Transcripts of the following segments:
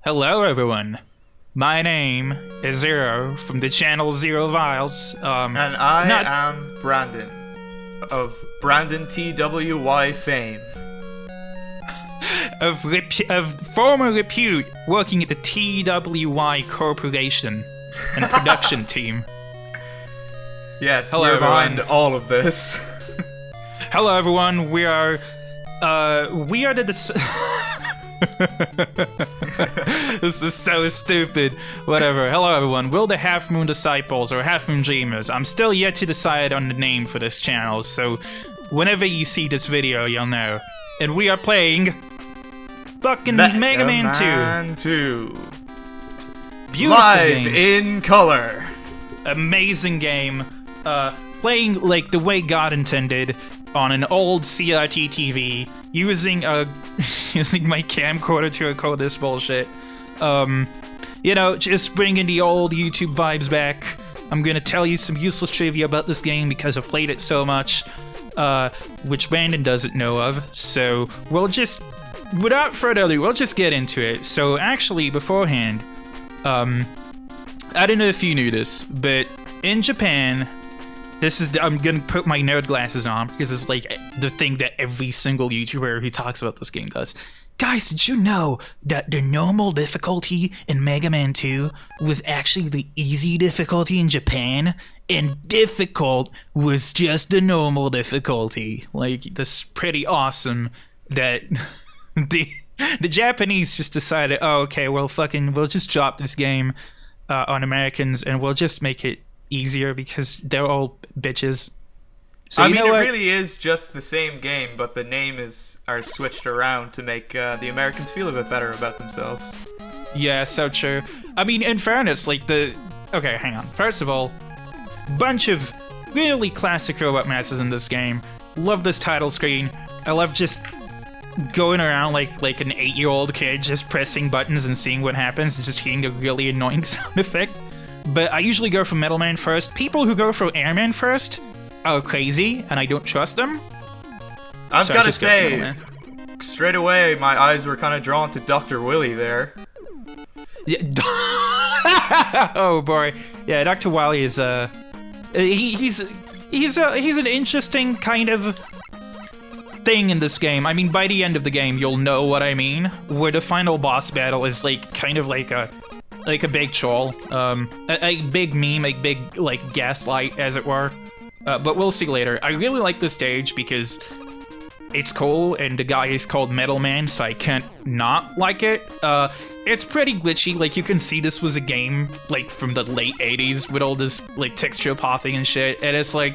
Hello, everyone. My name is Zero from the channel Zero Vials. And I am Brandon of Brandon TWY fame. of former repute working at the TWY Corporation and production team. Yes, hello, we're everyone. behind all of this. Hello, everyone. We are the. This is so stupid. Whatever. Hello, everyone. We're the Half Moon Disciples or Half Moon Dreamers. I'm still yet to decide on the name for this channel, so whenever you see this video, you'll know. And we are playing fucking Mega Man 2. Beautiful Live game. in color. Amazing game. Playing like the way God intended on an old CRT TV, using using my camcorder to record this bullshit. You know, just bringing the old YouTube vibes back. I'm gonna tell you some useless trivia about this game because I've played it so much, which Brandon doesn't know of. So we'll just, without further ado, we'll just get into it. So actually, beforehand, I don't know if you knew this, but in Japan, I'm gonna put my nerd glasses on because it's like the thing that every single YouTuber who talks about this game does. Guys, did you know that the normal difficulty in Mega Man 2 was actually the easy difficulty in Japan? And difficult was just the normal difficulty. Like, that's pretty awesome that the Japanese just decided, oh, okay, well, we'll just drop this game on Americans and we'll just make it easier because they're all bitches. So I mean, it really is just the same game, but the name are switched around to make the Americans feel a bit better about themselves. Yeah, so true. I mean, in fairness, like okay, hang on. First of all, bunch of really classic robot masses in this game. Love this title screen. I love just going around like an 8-year-old kid, just pressing buttons and seeing what happens, and just hearing a really annoying sound effect. But I usually go for Metal Man first. People who go for Airman first are crazy, and I don't trust them. I've got to say, straight away, my eyes were kind of drawn to Dr. Willy there. Yeah. Oh boy, yeah. Dr. Wily is he's an interesting kind of thing in this game. I mean, by the end of the game, you'll know what I mean. Where the final boss battle is like kind of like a big troll, a big meme, a big like gaslight, as it were. But we'll see later. I really like this stage because it's cool, and the guy is called Metal Man, so I can't not like it. It's pretty glitchy. Like, you can see this was a game like from the late 80s with all this like texture popping and shit, and it's like.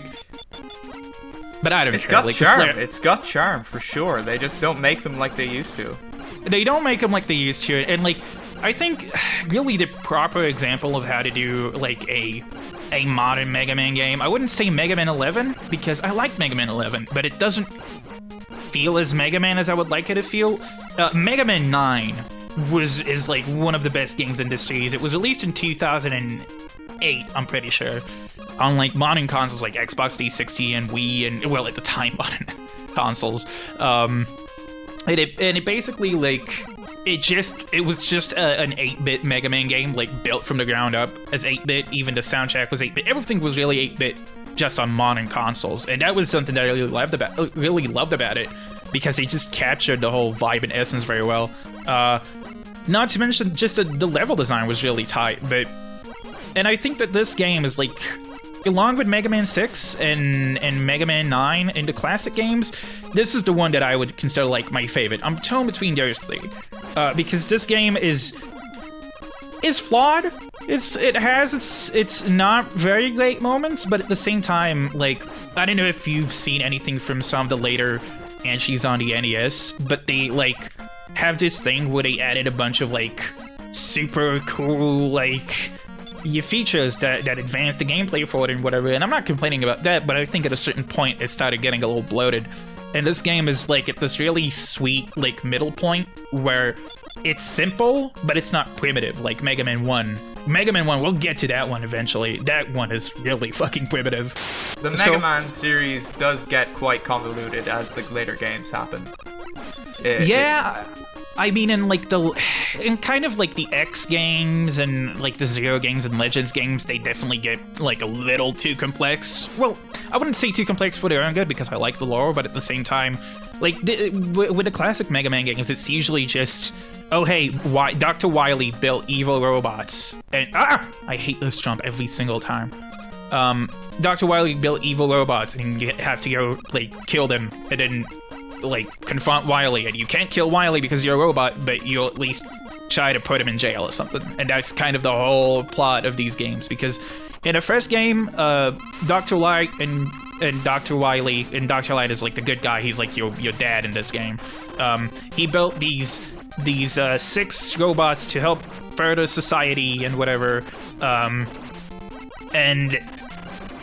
But I don't know. It's got charm. It's got charm for sure. They just don't make them like they used to. They don't make them like they used to, and like. I think really the proper example of how to do like a modern Mega Man game, I wouldn't say Mega Man 11 because I like Mega Man 11, but it doesn't feel as Mega Man as I would like it to feel. Mega Man 9 is like one of the best games in this series. It was released in 2008, I'm pretty sure, on like modern consoles like Xbox 360 and Wii, and well, at the time, modern consoles. And it basically like. It was just an 8-bit Mega Man game, like, built from the ground up as 8-bit. Even the soundtrack was 8-bit. Everything was really 8-bit just on modern consoles. And that was something that I really loved about it, because it just captured the whole vibe and essence very well. Not to mention, just the level design was really tight. And I think that this game is, like, along with Mega Man 6 and Mega Man 9 and the classic games, this is the one that I would consider like my favorite. I'm torn between those three because this game is flawed. It has its not very great moments, but at the same time, like, I don't know if you've seen anything from some of the later entries on the NES, but they like have this thing where they added a bunch of like super cool like features that advance the gameplay forward and whatever, and I'm not complaining about that, but I think at a certain point it started getting a little bloated. And this game is like at this really sweet like middle point where it's simple, but it's not primitive like Mega Man 1. Mega Man 1, we'll get to that one eventually. That one is really fucking primitive. The Mega Man series does get quite convoluted as the later games happen. I mean, in kind of like the X games and like the Zero games and Legends games, they definitely get like a little too complex. Well, I wouldn't say too complex for their own good because I like the lore, but at the same time, like with the classic Mega Man games, it's usually just, oh hey, Dr. Wily built evil robots, and I hate this jump every single time. Dr. Wily built evil robots, and you have to go like kill them, and then like confront Wily, and you can't kill Wily because you're a robot, but you'll at least try to put him in jail or something. And that's kind of the whole plot of these games, because in the first game, Dr. Light and Dr. Wily, and Dr. Light is like the good guy, he's like your dad in this game. He built these 6 robots to help further society and whatever, and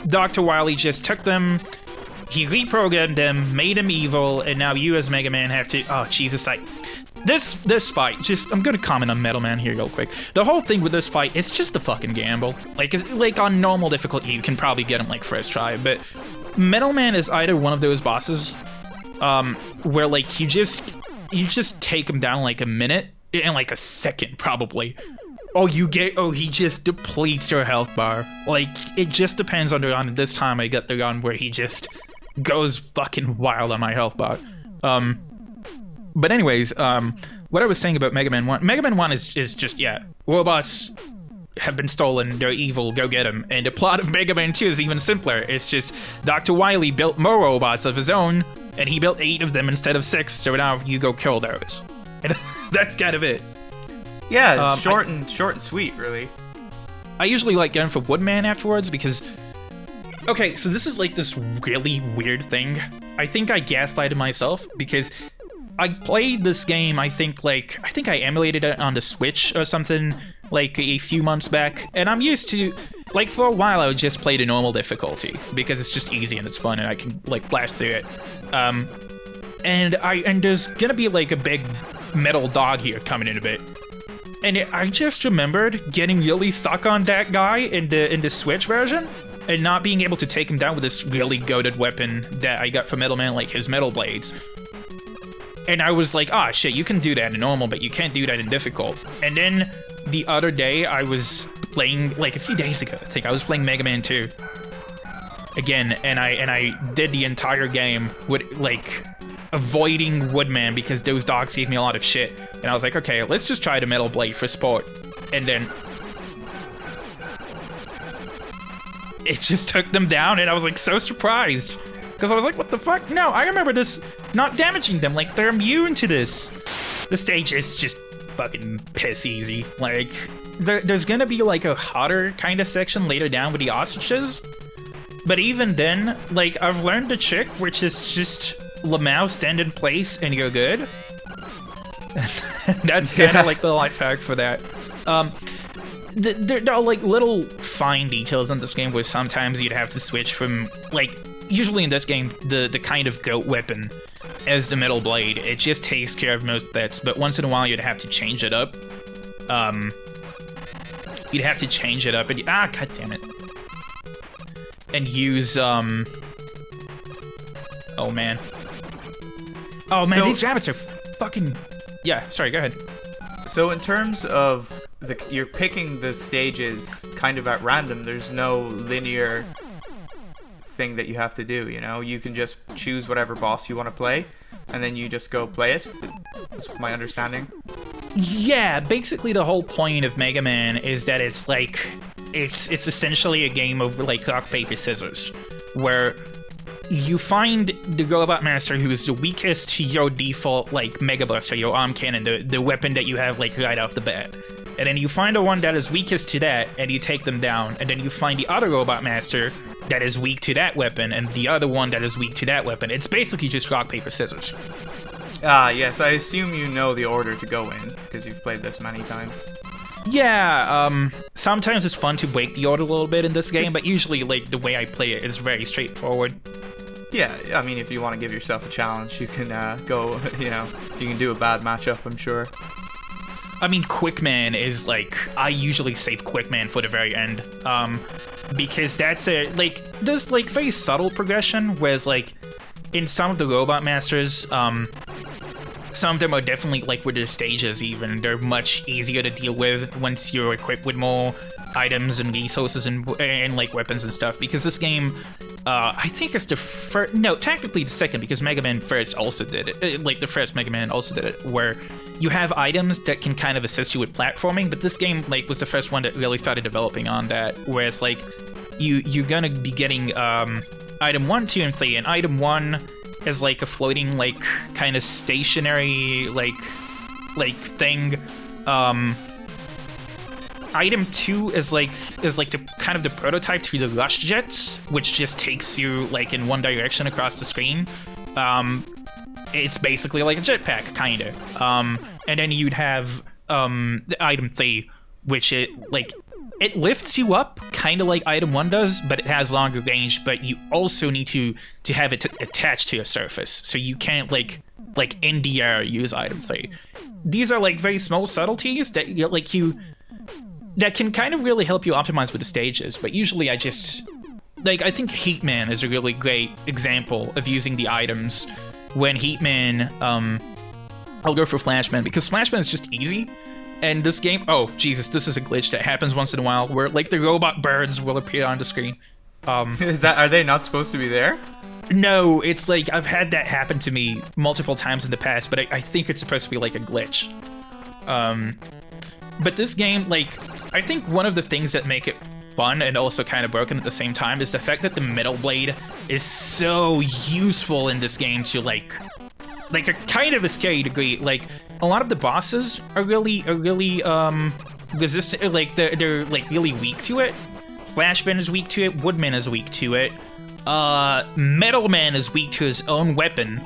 Dr. Wily just took them, he reprogrammed them, made them evil, and now you as Mega Man have to... Oh, Jesus, This fight, I'm gonna comment on Metal Man here real quick. The whole thing with this fight, it's just a fucking gamble. Like on normal difficulty, you can probably get him like first try, but Metal Man is either one of those bosses, where like you just take him down like a minute, in like a second probably. He just depletes your health bar. Like, it just depends on the run. This time I got the run where he just goes fucking wild on my health bar. But anyways, what I was saying about Mega Man 1, Mega Man 1 is just, yeah, robots have been stolen, they're evil, go get them. And the plot of Mega Man 2 is even simpler. It's just Dr. Wily built more robots of his own, and he built 8 of them instead of 6, so now you go kill those. And that's kind of it. Yeah, it's short and sweet, really. I usually like going for Woodman afterwards because... Okay, so this is like this really weird thing. I think I gaslighted myself because I played this game, I think I emulated it on the Switch or something like a few months back, and I'm used to... Like, for a while I would just play the normal difficulty because it's just easy and it's fun and I can, like, blast through it. And there's gonna be, like, a big metal dog here coming in a bit. And I just remembered getting really stuck on that guy in the Switch version and not being able to take him down with this really goated weapon that I got from Metal Man, like his metal blades. And I was like, ah, shit, you can do that in normal, but you can't do that in difficult. And then the other day, I was playing, like a few days ago, I think, I was playing Mega Man 2 again, and I did the entire game with, like, avoiding Woodman because those dogs gave me a lot of shit. And I was like, okay, let's just try the Metal Blade for sport. And then it just took them down, and I was like so surprised. Because I was like, what the fuck? No, I remember this not damaging them. Like, they're immune to this. The stage is just fucking piss easy. Like, there's gonna be like a hotter kind of section later down with the ostriches. But even then, like, I've learned the trick, which is just Lamau stand in place and you're good. That's kind of like the life hack for that. There are like little fine details in this game where sometimes you'd have to switch from, like, usually in this game, the kind of goat weapon as the Metal Blade. It just takes care of most bets, but once in a while you'd have to change it up. You'd have to change it up and god damn it. And use oh man. Oh man, these rabbits are fucking... Yeah, sorry, go ahead. So in terms of you're picking the stages kind of at random, there's no linear thing that you have to do, you know? You can just choose whatever boss you want to play, and then you just go play it. That's my understanding. Yeah, basically the whole point of Mega Man is that it's like... It's essentially a game of, like, rock, paper, scissors, where you find the Robot Master who is the weakest to your default, like, Mega Buster, your arm cannon, the weapon that you have, like, right off the bat. And then you find the one that is weakest to that, and you take them down. And then you find the other Robot Master that is weak to that weapon, and the other one that is weak to that weapon. It's basically just rock, paper, scissors. Ah, yes, I assume you know the order to go in, because you've played this many times. Yeah, sometimes it's fun to break the order a little bit in this game, but usually, like, the way I play it is very straightforward. Yeah, I mean, if you want to give yourself a challenge, you can go, you know, you can do a bad matchup, I'm sure. I mean, Quickman is, like, I usually save Quickman for the very end, because that's like, there's, like, very subtle progression, whereas, like, in some of the Robot Masters, some of them are definitely, like, with the stages even, they're much easier to deal with once you're equipped with more items and resources and like, weapons and stuff, because this game, I think it's the first, no, technically the second, because Mega Man first also did it, like, the first Mega Man also did it, where you have items that can kind of assist you with platforming, but this game, like, was the first one that really started developing on that, whereas, like, you're gonna be getting, item 1, 2, and 3, and item 1 is, like, a floating, like, kind of stationary, like thing, Item 2 is like the kind of the prototype to the Rush Jet, which just takes you like in one direction across the screen. It's basically like a jetpack, kinda. And then you'd have the Item 3, which it lifts you up, kind of like Item 1 does, but it has longer range. But you also need to have it attached to your surface, so you can't like in the air use Item 3. These are like very small subtleties that that can kind of really help you optimize with the stages, but usually I just, like, I think Heatman is a really great example of using the items when Heatman, I'll go for Flashman, because Flashman is just easy, and this game, oh, Jesus, this is a glitch that happens once in a while, where, like, the robot birds will appear on the screen. Are they not supposed to be there? No, it's like, I've had that happen to me multiple times in the past, but I think it's supposed to be, like, a glitch. But this game, like, I think one of the things that make it fun and also kind of broken at the same time is the fact that the Metal Blade is so useful in this game to, like a kind of a scary degree. Like, a lot of the bosses are really resistant, like, they're like, really weak to it. Flashman is weak to it, Woodman is weak to it, Metal Man is weak to his own weapon,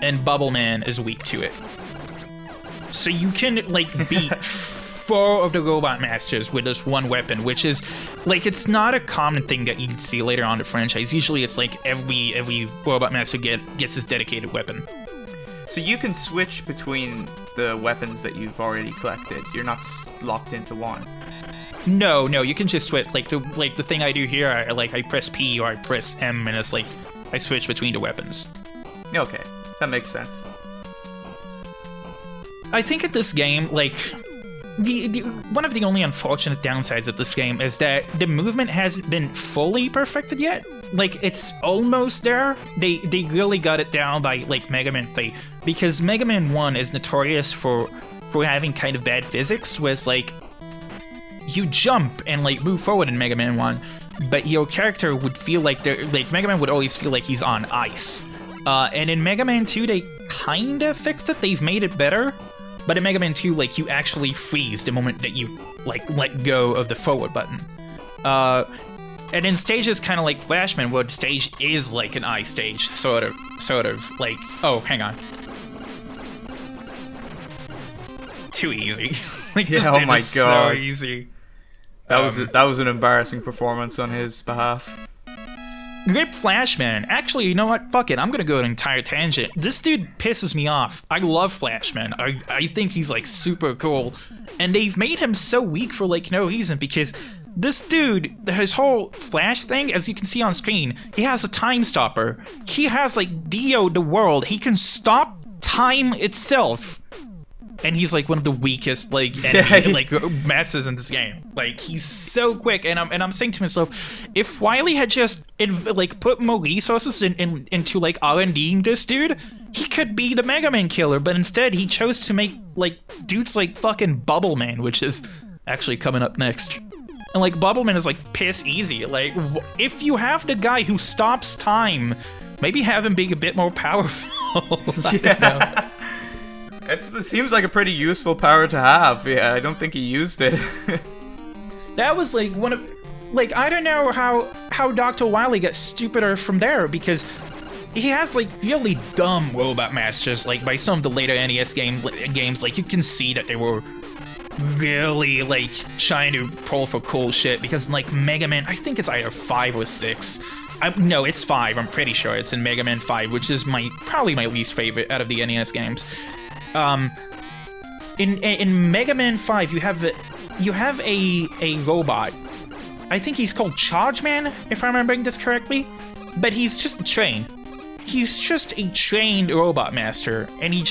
and Bubble Man is weak to it. So you can, like, beat 4 of the Robot Masters with this one weapon, which is, like, it's not a common thing that you'd see later on in the franchise. Usually it's like every Robot Master gets his dedicated weapon. So you can switch between the weapons that you've already collected. You're not locked into one. No, you can just switch. Like the thing I do here, I press P or I press M, and it's like I switch between the weapons. Okay, that makes sense. I think at this game, like, one of the only unfortunate downsides of this game is that the movement hasn't been fully perfected yet. Like, it's almost there. They really got it down by, like, Mega Man 3, because Mega Man 1 is notorious for having kind of bad physics, where it's like, you jump and, like, move forward in Mega Man 1, but your character would feel like Mega Man would always feel like he's on ice. And in Mega Man 2, they kind of fixed it. They've made it better. But in Mega Man 2, like, you actually freeze the moment that you, like, let go of the forward button. And in stages kind of like Flashman, where the stage is like an ice stage, sort of, like, oh, hang on. Too easy. Like, yeah, this oh my god. so easy. That was an embarrassing performance on his behalf. Rip Flashman. Actually, you know what? Fuck it. I'm gonna go an entire tangent. This dude pisses me off. I love Flashman. I think he's, like, super cool. And they've made him so weak for, like, no reason, because this dude, his whole Flash thing, as you can see on screen, he has a time stopper. He has, like, Dio the World. He can stop time itself. And he's, like, one of the weakest, like, enemy, like, masters in this game. Like, he's so quick, and I'm saying to myself, if Wily had just, like, put more resources into, like, R&Ding this dude, he could be the Mega Man killer, but instead he chose to make, like, dudes like fucking Bubble Man, which is actually coming up next. And, like, Bubble Man is, like, piss easy. Like, if you have the guy who stops time, maybe have him be a bit more powerful. I don't know. It seems like a pretty useful power to have. Yeah, I don't think he used it. That was, like, one of... Like, I don't know how Dr. Wily gets stupider from there, because he has, like, really dumb Robot Masters. Like, by some of the later NES games, like, you can see that they were really, like, trying to pull for cool shit, because, like, Mega Man, I think it's either 5 or 6. No, it's 5. I'm pretty sure it's in Mega Man 5, which is probably my least favorite out of the NES games. In Mega Man 5, you have a robot. I think he's called Charge Man, if I'm remembering this correctly. But he's just a train. He's just a trained Robot Master, and he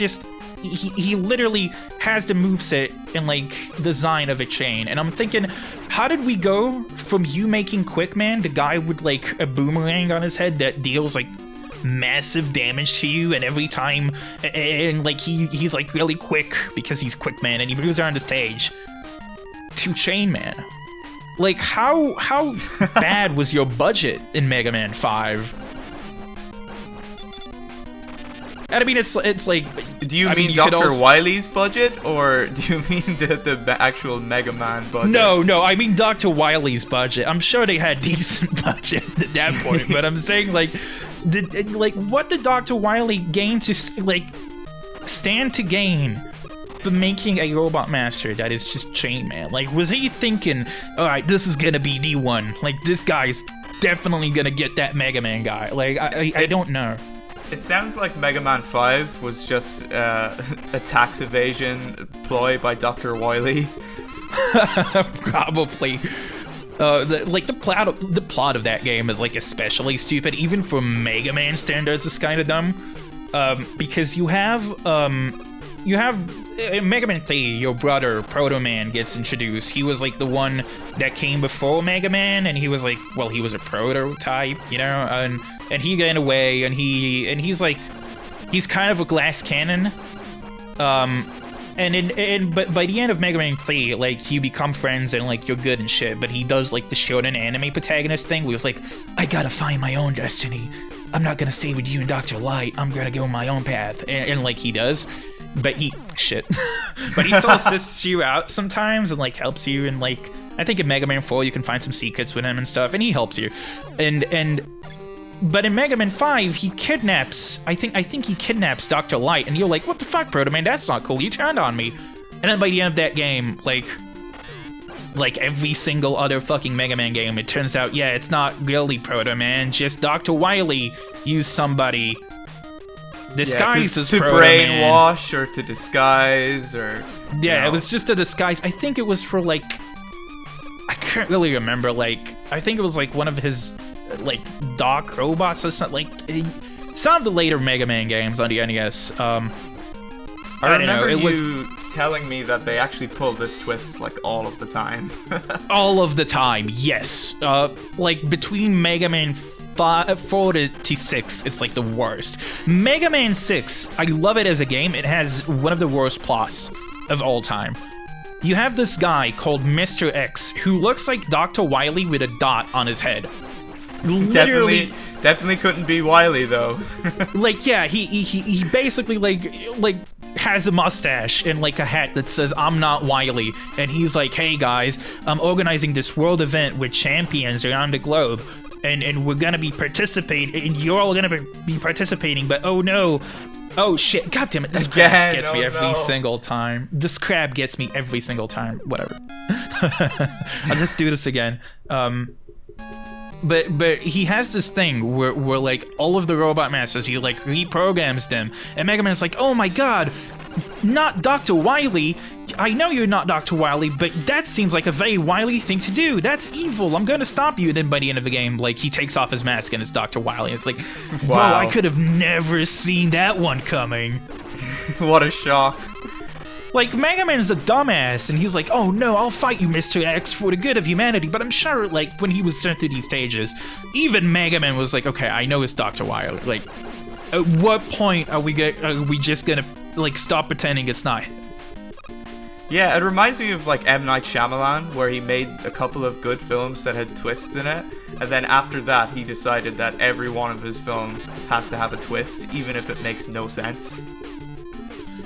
he literally has the moveset and like design of a chain, and I'm thinking, how did we go from you making Quickman, the guy with like a boomerang on his head that deals like massive damage to you, and every time, and like he's like really quick because he's Quickman and he moves around the stage, to Chain Man? Like, how bad was your budget in Mega Man 5? And I mean, it's like... Do you mean Dr. Wily's budget, or do you mean the actual Mega Man budget? No, I mean Dr. Wily's budget. I'm sure they had decent budget at that point, but I'm saying, like, what did Dr. Wily gain to, like, stand to gain for making a Robot Master that is just Chain Man? Like, was he thinking, alright, this is gonna be the one. Like, this guy's definitely gonna get that Mega Man guy. Like, I don't know. It sounds like Mega Man 5 was just a tax evasion ploy by Dr. Wily. Probably. The plot of that game is like especially stupid, even for Mega Man standards. It's kind of dumb, because you have in Mega Man 3, your brother Proto Man gets introduced. He was like the one that came before Mega Man, and he was like, well, he was a prototype, you know, and he got away, and he's like, he's kind of a glass cannon. But by the end of Mega Man 3, like, you become friends and like you're good and shit. But he does like the shonen anime protagonist thing, where he's like, I gotta find my own destiny. I'm not gonna stay with you and Dr. Light. I'm gonna go my own path, and like he does. But he but he still assists you out sometimes and like helps you, and like I think in Mega Man 4 you can find some secrets with him and stuff, and he helps you. But in Mega Man 5, he kidnaps, I think he kidnaps Dr. Light, and you're like, what the fuck, Proto Man? That's not cool. You turned on me. And then by the end of that game, like every single other fucking Mega Man game, it turns out, yeah, it's not really Proto Man, just Dr. Wily used somebody disguised as to Proto Man. brainwash or to disguise or... Yeah, it was just a disguise. I think it was for like... I can't really remember, like... I think it was like one of his... like Doc robots or something, like some of the later Mega Man games on the NES. I remember you telling me that they actually pulled this twist like all of the time. All of the time, yes. Like between Mega Man 4 to 6, it's like the worst. Mega Man 6, I love it as a game. It has one of the worst plots of all time. You have this guy called Mr. X who looks like Dr. Wily with a dot on his head. Literally, definitely couldn't be Wily though. Like, yeah, he basically like has a mustache and like a hat that says "I'm not Wily," and he's like, "Hey guys, I'm organizing this world event with champions around the globe, and we're gonna be participating, and you're all gonna be participating, but oh no." Oh shit, god damn it, this crab gets me every single time. This crab gets me every single time. Whatever. I'll just do this again. But he has this thing where like all of the Robot Masters, he like reprograms them, and Mega Man's like, oh my god, not Dr. Wily. I know you're not Dr. Wily, but that seems like a very Wily thing to do. That's evil. I'm gonna stop you. And then by the end of the game, like, he takes off his mask and it's Dr. Wily. It's like, wow, whoa, I could have never seen that one coming. What a shock. Like, Mega Man's a dumbass, and he's like, oh no, I'll fight you, Mr. X, for the good of humanity. But I'm sure, like, when he was sent through these stages, even Mega Man was like, okay, I know it's Dr. Wily. Like, at what point are we just gonna, like, stop pretending it's not? Yeah, it reminds me of like M. Night Shyamalan, where he made a couple of good films that had twists in it, and then after that he decided that every one of his films has to have a twist, even if it makes no sense.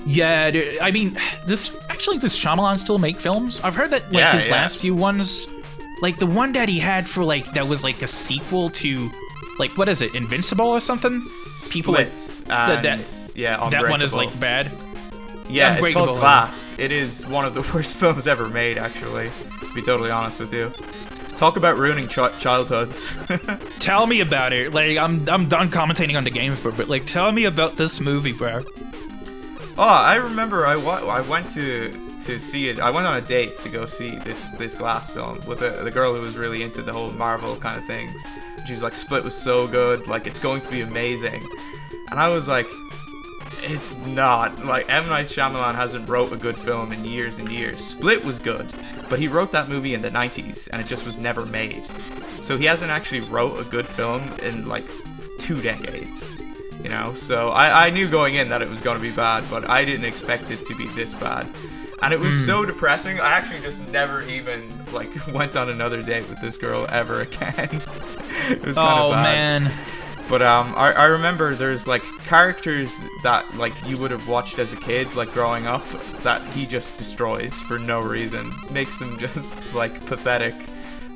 Yeah, dude, I mean, does Shyamalan still make films? I've heard that like his last few ones, like the one that he had for like that was like a sequel to, like, what is it, Invincible or something? People like said that that one is like bad. Yeah, it's called Glass. It is one of the worst films ever made, actually, to be totally honest with you. Talk about ruining childhoods. Tell me about it. Like, I'm done commentating on the game for a bit. Like, tell me about this movie, bro. Oh, I remember I went to see it. I went on a date to go see this Glass film with the girl who was really into the whole Marvel kind of things. She was like, Split was so good, like, it's going to be amazing. And I was like, It's not. Like, M. Night Shyamalan hasn't wrote a good film in years and years. Split was good, but he wrote that movie in the 90s, and it just was never made. So he hasn't actually wrote a good film in, like, 2 decades. You know? So I knew going in that it was going to be bad, but I didn't expect it to be this bad. And it was so depressing, I actually just never even, like, went on another date with this girl ever again. It was kind of bad. Man. But I remember there's like characters that like you would have watched as a kid, like growing up, that he just destroys for no reason. Makes them just like pathetic,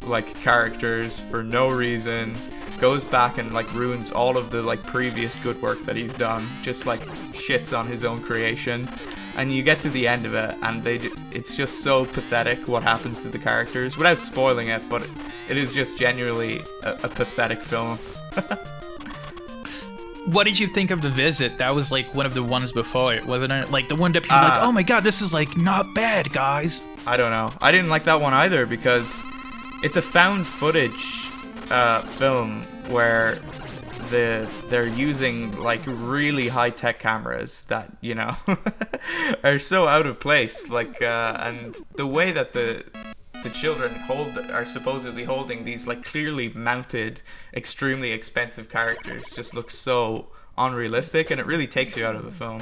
like characters for no reason. Goes back and like ruins all of the like previous good work that he's done. Just like shits on his own creation. And you get to the end of it, and it's just so pathetic what happens to the characters, without spoiling it. But it is just genuinely a pathetic film. What did you think of The Visit? That was like one of the ones before it, wasn't it? Like the one that people were like, oh my god, this is like not bad, guys. I don't know. I didn't like that one either because it's a found footage film where they're using like really high-tech cameras that, you know, are so out of place. Like and the way that the children are supposedly holding these like clearly mounted, extremely expensive characters just looks so unrealistic, and it really takes you out of the film.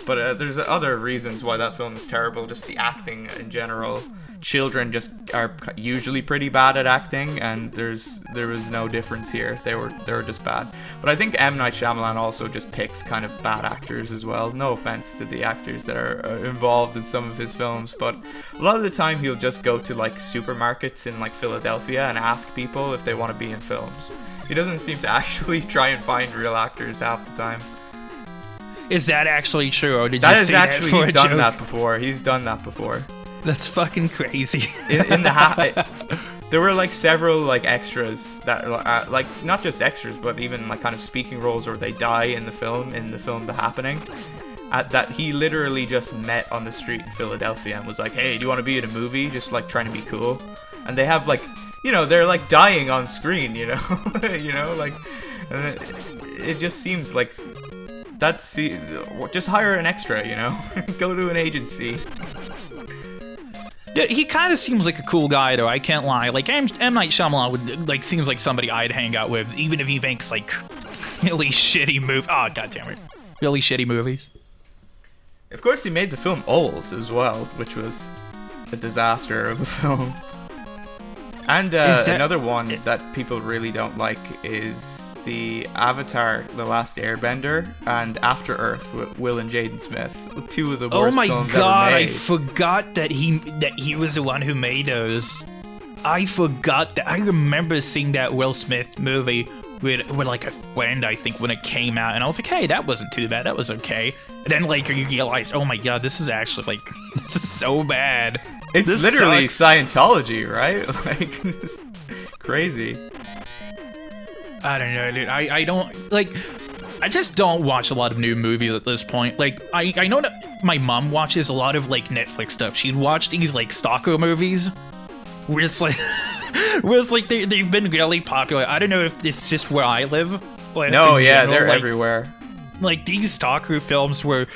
But there's other reasons why that film is terrible. Just the acting in general. Children just are usually pretty bad at acting, and there was no difference here. They were just bad. But I think M. Night Shyamalan also just picks kind of bad actors as well. No offense to the actors that are involved in some of his films, but a lot of the time he'll just go to like supermarkets in like Philadelphia and ask people if they want to be in films. He doesn't seem to actually try and find real actors half the time. Is that actually true, or did that you is say actually that for he's a done joke? that before. He's done that before. That's fucking crazy. in the there were like several like extras that like not just extras, but even like kind of speaking roles, or they die in the film The Happening, that he literally just met on the street in Philadelphia and was like, hey, do you want to be in a movie? Just like trying to be cool. And they have like, you know, they're like dying on screen, you know. You know, like it just seems like that's just hire an extra, you know. Go to an agency. Yeah, he kind of seems like a cool guy, though. I can't lie. Like M. Night Shyamalan would like seems like somebody I'd hang out with, even if he makes like really shitty movies. Oh, goddammit, really shitty movies. Of course, he made the film Old as well, which was a disaster of a film. And another one that people really don't like is the Avatar: The Last Airbender and After Earth with Will and Jaden Smith. Two of the worst films ever made. I forgot that he was the one who made those. I forgot that. I remember seeing that Will Smith movie with like a friend, I think, when it came out, and I was like, hey, that wasn't too bad. That was okay. And then like you realize, oh my god, this is actually like this is so bad. It's this literally sucks. Scientology, right? Like, it's crazy. I don't know, dude. I don't like. I just don't watch a lot of new movies at this point. Like, I know that my mom watches a lot of like Netflix stuff. She'd watch these like stalker movies, where it's like, they've been really popular. I don't know if it's just where I live. But No, yeah, general, they're like, everywhere. Like these stalker films where,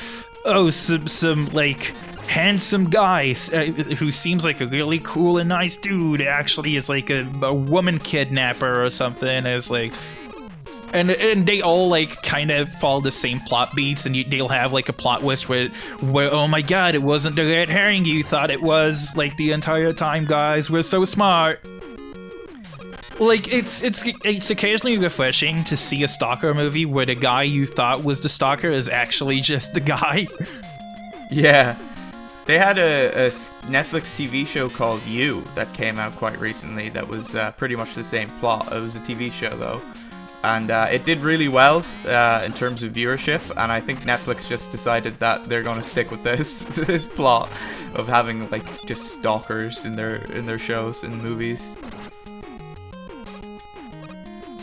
oh, some like handsome guy who seems like a really cool and nice dude actually is like a woman kidnapper or something. Is like, and they all like kind of follow the same plot beats, and they'll have like a plot twist where oh my god, it wasn't the red herring you thought it was. Like the entire time, guys, we're so smart. Like it's occasionally refreshing to see a stalker movie where the guy you thought was the stalker is actually just the guy. Yeah. They had a Netflix TV show called You that came out quite recently that was pretty much the same plot. It was a TV show, though. And it did really well in terms of viewership. And I think Netflix just decided that they're going to stick with this plot of having, like, just stalkers in their shows and movies.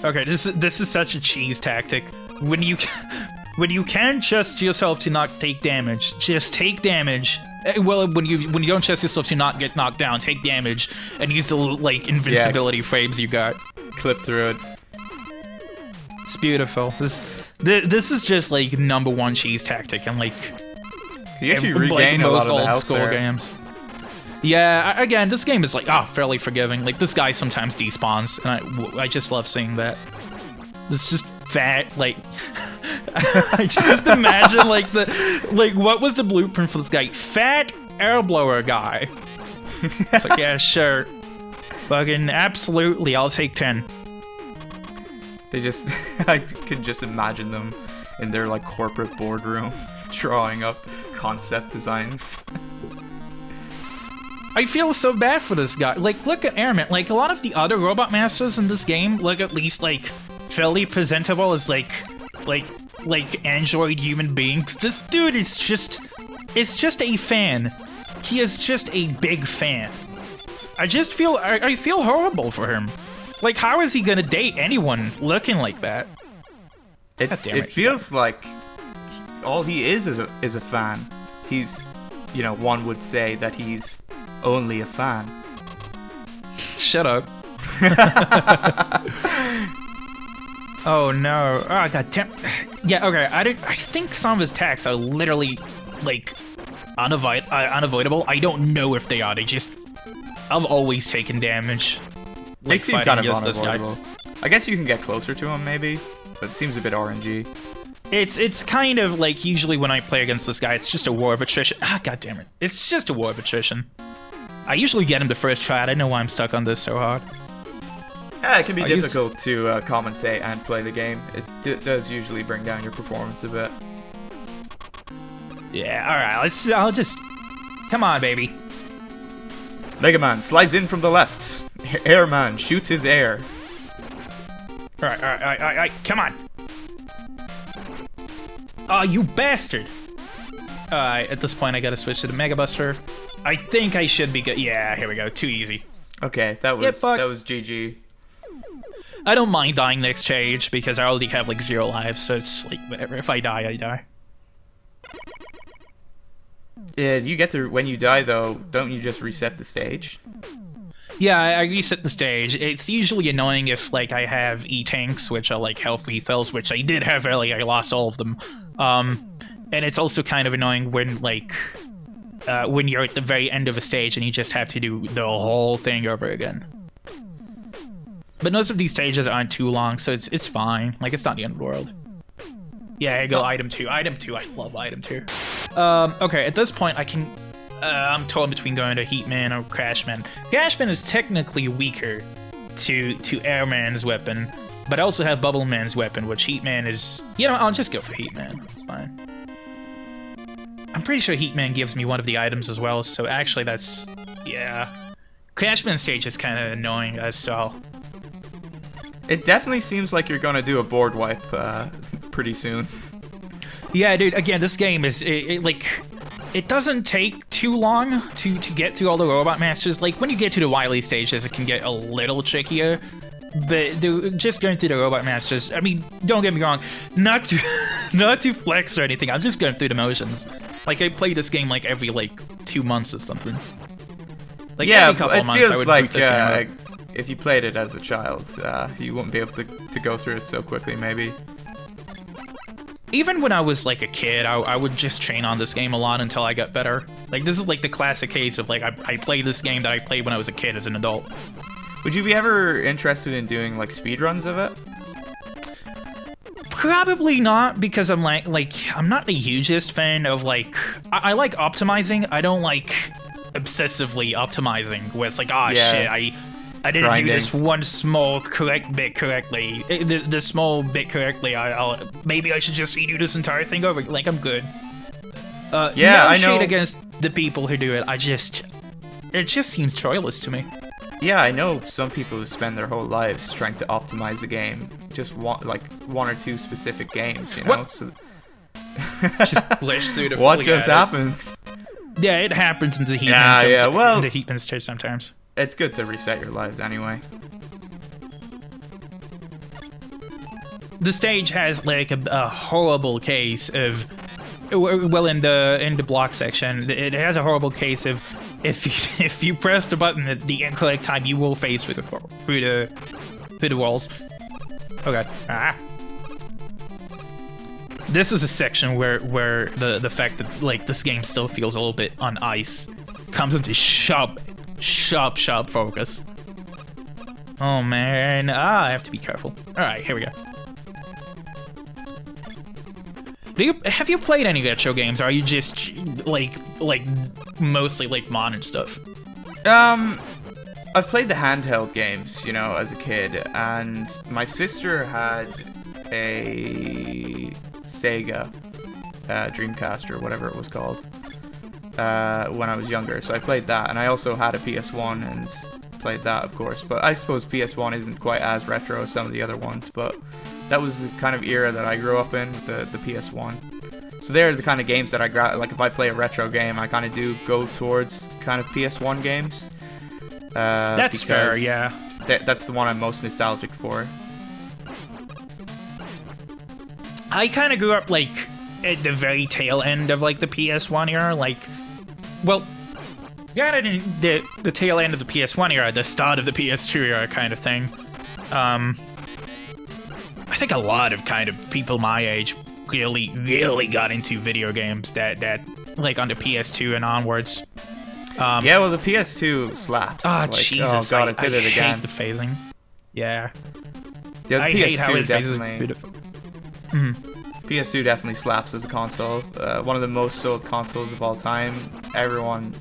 Okay, this is such a cheese tactic. When you can trust yourself to not take damage, just take damage. Well, when you don't trust yourself to not get knocked down, take damage and use the like invincibility frames you got. Clip through it. It's beautiful. This is just like #1 cheese tactic and like You actually like regain a lot most of the old health school there. games. Yeah, again, this game is like fairly forgiving. Like this guy sometimes despawns, and I just love seeing that. It's just fat, like I just imagine like what was the blueprint for this guy? Fat air blower guy. It's like, yeah, sure. Fucking absolutely, I'll take 10. They just, I could just imagine them in their like corporate boardroom drawing up concept designs. I feel so bad for this guy. Like, look at Airman. Like, a lot of the other Robot Masters in this game look at least like fairly presentable as like android human beings. This dude is just, it's just a fan. He is just a big fan. I feel horrible for him. Like, how is he gonna date anyone looking like that? It feels like all he is a fan. He's, you know, one would say that he's only a fan. Shut up. Oh no! Oh god damn. Yeah, okay. I think some of his attacks are literally like unavoidable. I don't know if they are. I've always taken damage. They seem kind of unavoidable. I guess you can get closer to him maybe, but it seems a bit RNG. It's kind of like usually when I play against this guy, it's just a war of attrition. God damn it! It's just a war of attrition. I usually get him the first try. I don't know why I'm stuck on this so hard. Yeah, it can be difficult to commentate and play the game. It does usually bring down your performance a bit. Yeah, alright, I'll just... Come on, baby. Mega Man slides in from the left. Airman shoots his air. Alright, come on. Oh, you bastard. Alright, at this point I gotta switch to the Mega Buster. I think I should be good. Yeah, here we go, too easy. Okay, that was GG. I don't mind dying next stage because I already have like 0 lives, so it's like whatever. If I die, I die. Yeah, you get to, when you die though, don't you just reset the stage? Yeah, I reset the stage. It's usually annoying if like I have E-tanks, which are like health refills, which I did have earlier. I lost all of them. And it's also kind of annoying when like when you're at the very end of a stage and you just have to do the whole thing over again. But most of these stages aren't too long, so it's fine. Like, it's not the end of the world. Yeah, here you go, item 2. Item 2, I love item 2. Okay, at this point, I can... I'm torn between going to Heatman or Crashman. Crashman is technically weaker to Airman's weapon, but I also have Bubbleman's weapon, which Heatman is... You know, I'll just go for Heatman. It's fine. I'm pretty sure Heatman gives me one of the items as well, so actually that's... Yeah. Crashman's stage is kind of annoying as well. It definitely seems like you're gonna do a board wipe pretty soon. Yeah, dude, again, this game is, like, it doesn't take too long to get through all the Robot Masters. Like, when you get to the Wily stages, it can get a little trickier. But just going through the Robot Masters, I mean, don't get me wrong, not to flex or anything, I'm just going through the motions. Like, I play this game, like, every, like, 2 months or something. Like, yeah, every couple of months I would boot this game up. If you played it as a child, you wouldn't be able to go through it so quickly, maybe. Even when I was, like, a kid, I would just train on this game a lot until I got better. Like, this is, like, the classic case of, like, I played this game that I played when I was a kid as an adult. Would you be ever interested in doing, like, speedruns of it? Probably not, because I'm, I'm not the hugest fan of, like... I like optimizing, I don't like obsessively optimizing, where it's like, shit, I didn't do this one small bit correctly. The small bit correctly. Maybe I should just redo this entire thing over. Like, I'm good. Yeah, no I know. shade against the people who do it. It just seems joyless to me. Yeah, I know some people who spend their whole lives trying to optimize the game. Just like 1 or 2 specific games, you know. What? So Just glitch through the. What just happened? Yeah, it happens in the Heatman. Yeah, well, in the Heatman stage sometimes. It's good to reset your lives anyway. The stage has like a horrible case of, well, in the block section, it has a horrible case of if you press the button at the incorrect time, you will face through the walls. Oh god. This is a section where the fact that like this game still feels a little bit on ice comes into sharp focus. Oh man, I have to be careful. All right, here we go. Have you played any retro games? Or are you just like mostly like modern stuff? I've played the handheld games, you know, as a kid, and my sister had a Sega Dreamcast or whatever it was called when I was younger, so I played that, and I also had a PS1 and played that, of course. But I suppose PS1 isn't quite as retro as some of the other ones, but that was the kind of era that I grew up in, the PS1. So they're the kind of games that I like. If I play a retro game, I kind of do go towards kind of PS1 games. That's fair, yeah. That's the one I'm most nostalgic for. I kind of grew up like at the very tail end of like the PS1 era, like, well, yeah, the tail end of the PS1 era, the start of the PS2 era kind of thing. I think a lot of kind of people my age really got into video games that like on the PS2 and onwards. Yeah, well, the PS2 slaps. Oh, Jesus. Oh, God, it did it again. I hate the phasing. Yeah. Yeah, the I PS2 hate how it definitely, phases. PS2 definitely slaps as a console. One of the most sold consoles of all time. Everyone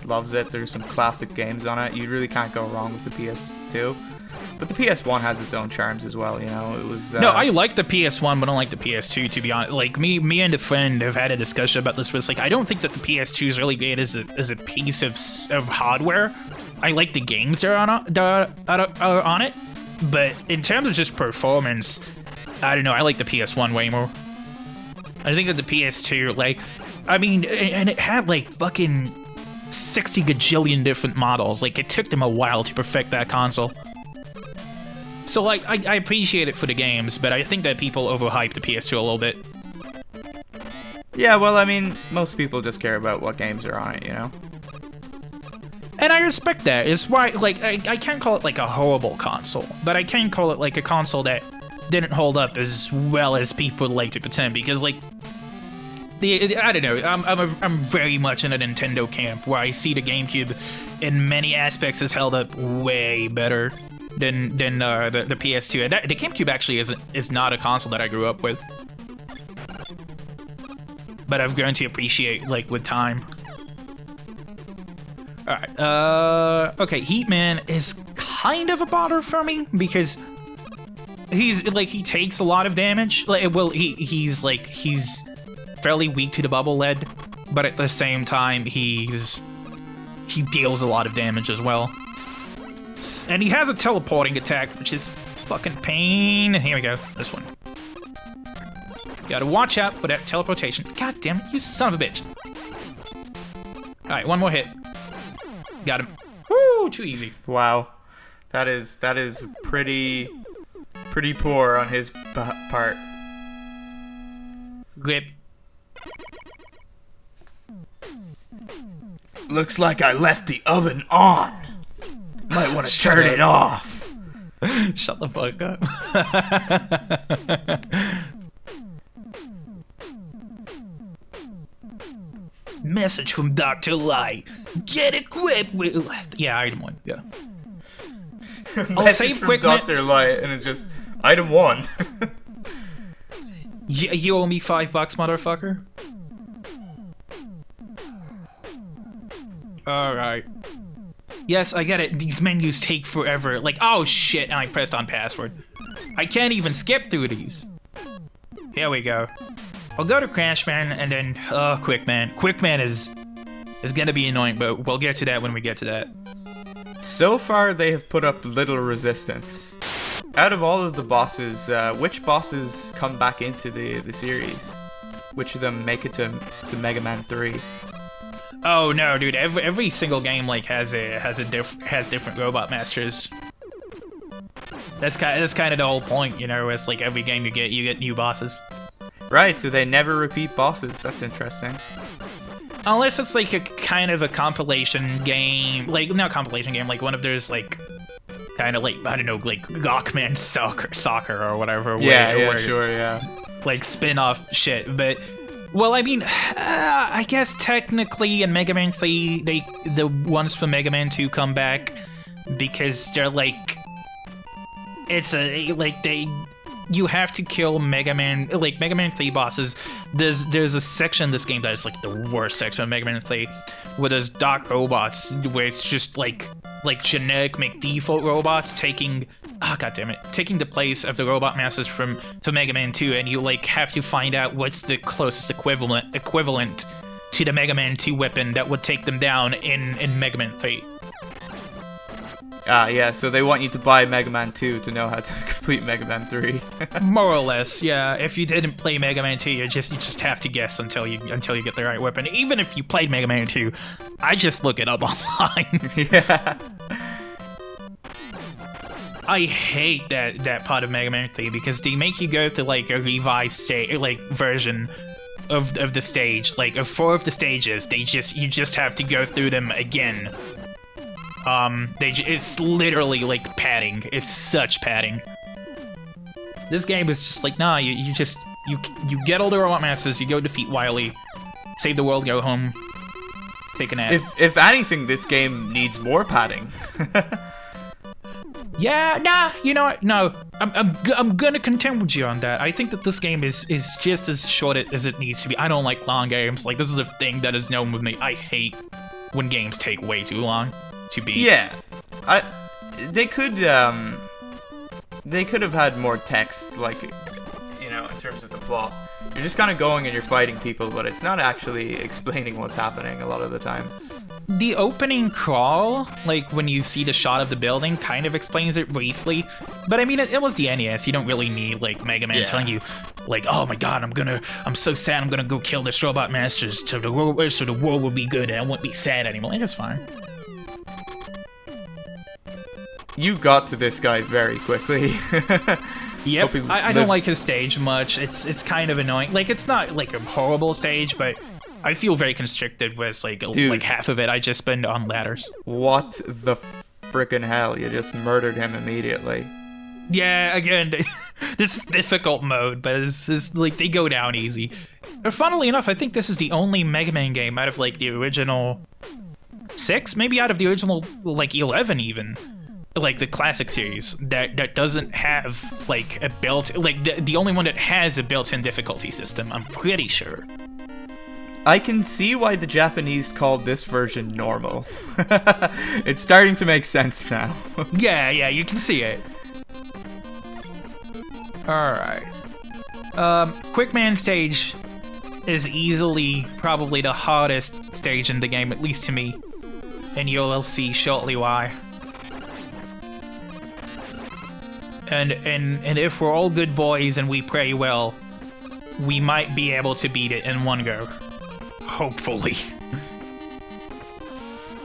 loves it. There's some classic games on it. You really can't go wrong with the PS2. But the PS1 has its own charms as well, you know. It was No, I like the PS1, but I don't like the PS2, to be honest. Like, me and a friend have had a discussion about this, but it's like, I don't think that the PS2 is really great as a piece of hardware. I like the games that are on it, but in terms of just performance, I don't know, I like the PS1 way more. I think that the PS2, like, I mean, and it had, like, fucking 60 gajillion different models. Like, it took them a while to perfect that console. So, like, I appreciate it for the games, but I think that people overhype the PS2 a little bit. Yeah, well, I mean, most people just care about what games are on it, you know? And I respect that. It's why, like, I can't call it, like, a horrible console, but I can call it, like, a console that didn't hold up as well as people would like to pretend, because, like, I don't know, I'm very much in a Nintendo camp, where I see the GameCube in many aspects has held up way better than the PS2. And the GameCube actually is not a console that I grew up with, but I've grown to appreciate, like, with time. All right, okay, Heatman is kind of a bother for me because he takes a lot of damage. Like, well, he's fairly weak to the bubble lead, but at the same time he deals a lot of damage as well. And he has a teleporting attack, which is fucking pain. Here we go, this one. Gotta watch out for that teleportation. God damn it, you son of a bitch. Alright, one more hit. Got him. Woo, too easy. Wow. That is pretty poor on his part. Grip. Looks like I left the oven on. Might want to turn it off. Shut the fuck up. Message from Dr. Light. Get equipped with... Yeah, item 1, yeah. I'll save from quick... Dr. Light, and it's just item 1. You owe me $5, motherfucker. Alright. Yes, I get it. These menus take forever. Like, oh shit, and I pressed on password. I can't even skip through these. Here we go. I'll go to Crashman and then, Quickman. Quickman is gonna be annoying, but we'll get to that when we get to that. So far, they have put up little resistance. Out of all of the bosses, which bosses come back into the series? Which of them make it to Mega Man 3? Oh no, dude! Every single game like has different robot masters. That's kind of the whole point, you know. It's like every game you get new bosses. Right, so they never repeat bosses. That's interesting. Unless it's like a kind of a compilation game, like not compilation game, like one of those like kind of like I don't know, like Rockman soccer or whatever. Yeah, sure, yeah. like spin-off shit, but well, I mean, I guess technically in Mega Man 3, the ones from Mega Man 2 come back because they're like, it's a like you have to kill Mega Man 3 bosses. There's a section in this game that is like the worst section of Mega Man 3, where there's dark robots, where it's just like generic default robots taking taking the place of the robot masters from Mega Man 2, and you like have to find out what's the closest equivalent to the Mega Man 2 weapon that would take them down in Mega Man 3. Yeah, so they want you to buy Mega Man 2 to know how to complete Mega Man 3. More or less, yeah. If you didn't play Mega Man 2, you just have to guess until you get the right weapon. Even if you played Mega Man 2, I just look it up online. Yeah. I hate that part of Mega Man 3 because they make you go through like a revised version of the stage, like of 4 of the stages. You just have to go through them again. It's literally like padding. It's such padding. This game is just like, nah, you get all the robot masters, you go defeat Wily, save the world, go home, take a nap. If anything, this game needs more padding. Yeah, nah, you know what? No, I'm gonna contend with you on that. I think that this game is just as short as it needs to be. I don't like long games. Like, this is a thing that is known with me. I hate when games take way too long to beat. Yeah, they could have had more text, like, you know, in terms of the plot. You're just kind of going and you're fighting people, but it's not actually explaining what's happening a lot of the time. The opening crawl, like when you see the shot of the building, kind of explains it briefly. But I mean, it was the NES. You don't really need like Mega Man telling you, like, oh my god, I'm so sad, I'm gonna go kill this robot masters so the world will be good and I won't be sad anymore. Like, that's fine. You got to this guy very quickly. Yep, I don't like his stage much. It's kind of annoying. Like, it's not like a horrible stage, but I feel very constricted with like half of it I just spend on ladders. What the frickin' hell? You just murdered him immediately. Yeah, again, this is difficult mode, but it's like they go down easy. But funnily enough, I think this is the only Mega Man game out of like the original 6, maybe out of the original like 11 even, like the classic series, that doesn't have like a the only one that has a built-in difficulty system, I'm pretty sure. I can see why the Japanese called this version normal. It's starting to make sense now. Yeah, you can see it. Alright. Quick Man stage is easily probably the hardest stage in the game, at least to me. And you'll see shortly why. And if we're all good boys and we pray well, we might be able to beat it in one go. Hopefully.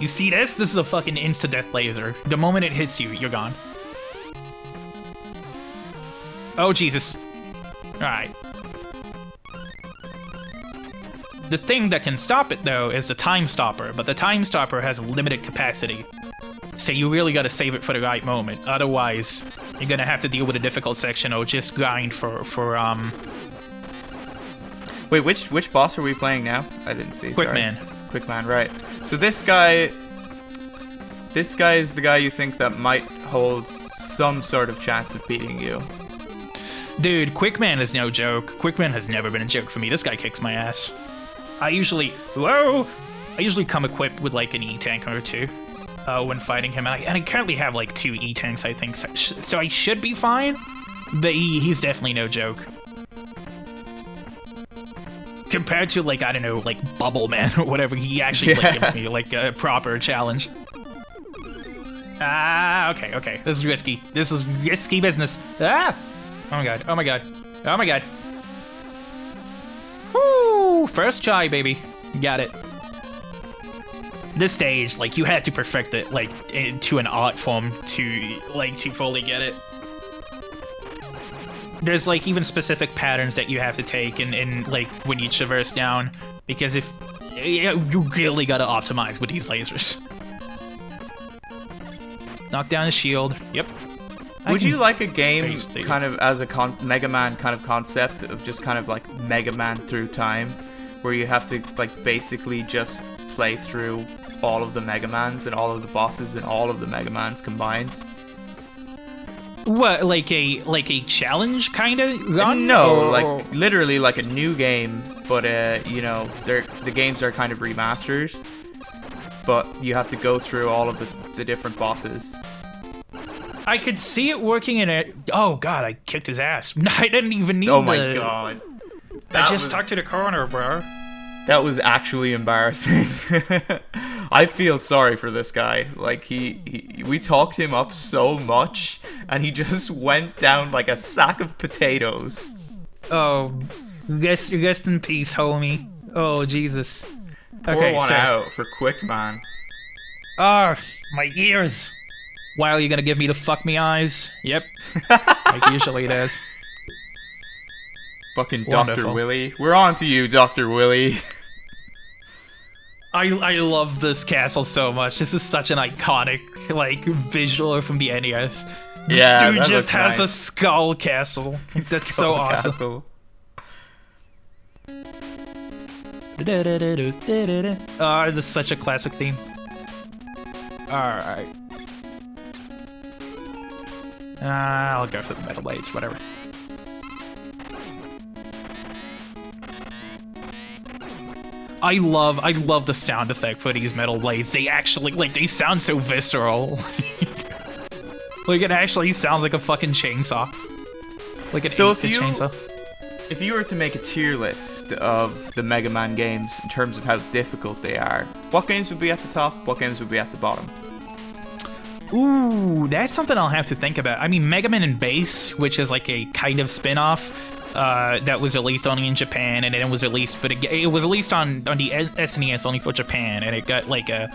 You see this? This is a fucking insta-death laser. The moment it hits you, you're gone. Oh, Jesus. Alright. The thing that can stop it, though, is the time stopper, but the time stopper has limited capacity. So you really gotta save it for the right moment. Otherwise, you're gonna have to deal with a difficult section or just grind for Wait, which boss are we playing now? I didn't see. Quick Man. Quick Man, right. So this guy is the guy you think that might hold some sort of chance of beating you. Dude, Quick Man is no joke. Quick Man has never been a joke for me. This guy kicks my ass. I usually come equipped with like an E-tank or two when fighting him. And I currently have like 2 E-tanks, I think. So I should be fine. But he's definitely no joke. Compared to, like, I don't know, like, Bubble Man or whatever, he actually like, gives me, like, a proper challenge. Ah, okay. This is risky. This is risky business. Ah! Oh my god, oh my god. Oh my god. Woo! First try, baby. Got it. This stage, like, you have to perfect it, like, to an art form to fully get it. There's, like, even specific patterns that you have to take in like, when you traverse down, because if you really gotta optimize with these lasers. Knock down the shield. Yep. Would you like a game basically kind of as a Mega Man kind of concept of just kind of like Mega Man through time, where you have to like basically just play through all of the Mega Mans and all of the bosses and all of the Mega Mans combined? What, like a challenge kind of run? No, like literally like a new game, but you know, the games are kind of remastered, but you have to go through all of the different bosses. I could see it working in it. Oh god, I kicked his ass. I didn't even need. Oh my god! I just stuck to the corner, bro. That was actually embarrassing. I feel sorry for this guy. Like we talked him up so much, and he just went down like a sack of potatoes. Oh, rest in peace, homie. Oh Jesus. Pour one out for Quick Man. Ah, my ears. Why are you gonna give me the fuck me eyes? Yep, like usually it is. Fucking Dr. Willy. We're on to you, Dr. Willy. I love this castle so much. This is such an iconic, like, visual from the NES. This dude just has a skull castle. That's so awesome. Oh, this is such a classic theme. Alright. I'll go for the metal blades, whatever. I love the sound effect for these metal blades. They actually, like, they sound so visceral. Like, it actually sounds like a fucking chainsaw. Like an 8-bit chainsaw. If you were to make a tier list of the Mega Man games in terms of how difficult they are, what games would be at the top, what games would be at the bottom? Ooh, that's something I'll have to think about. I mean, Mega Man and Bass, which is like a kind of spin-off, that was released only in Japan, and it was released for it was released on the SNES only for Japan, and it got like a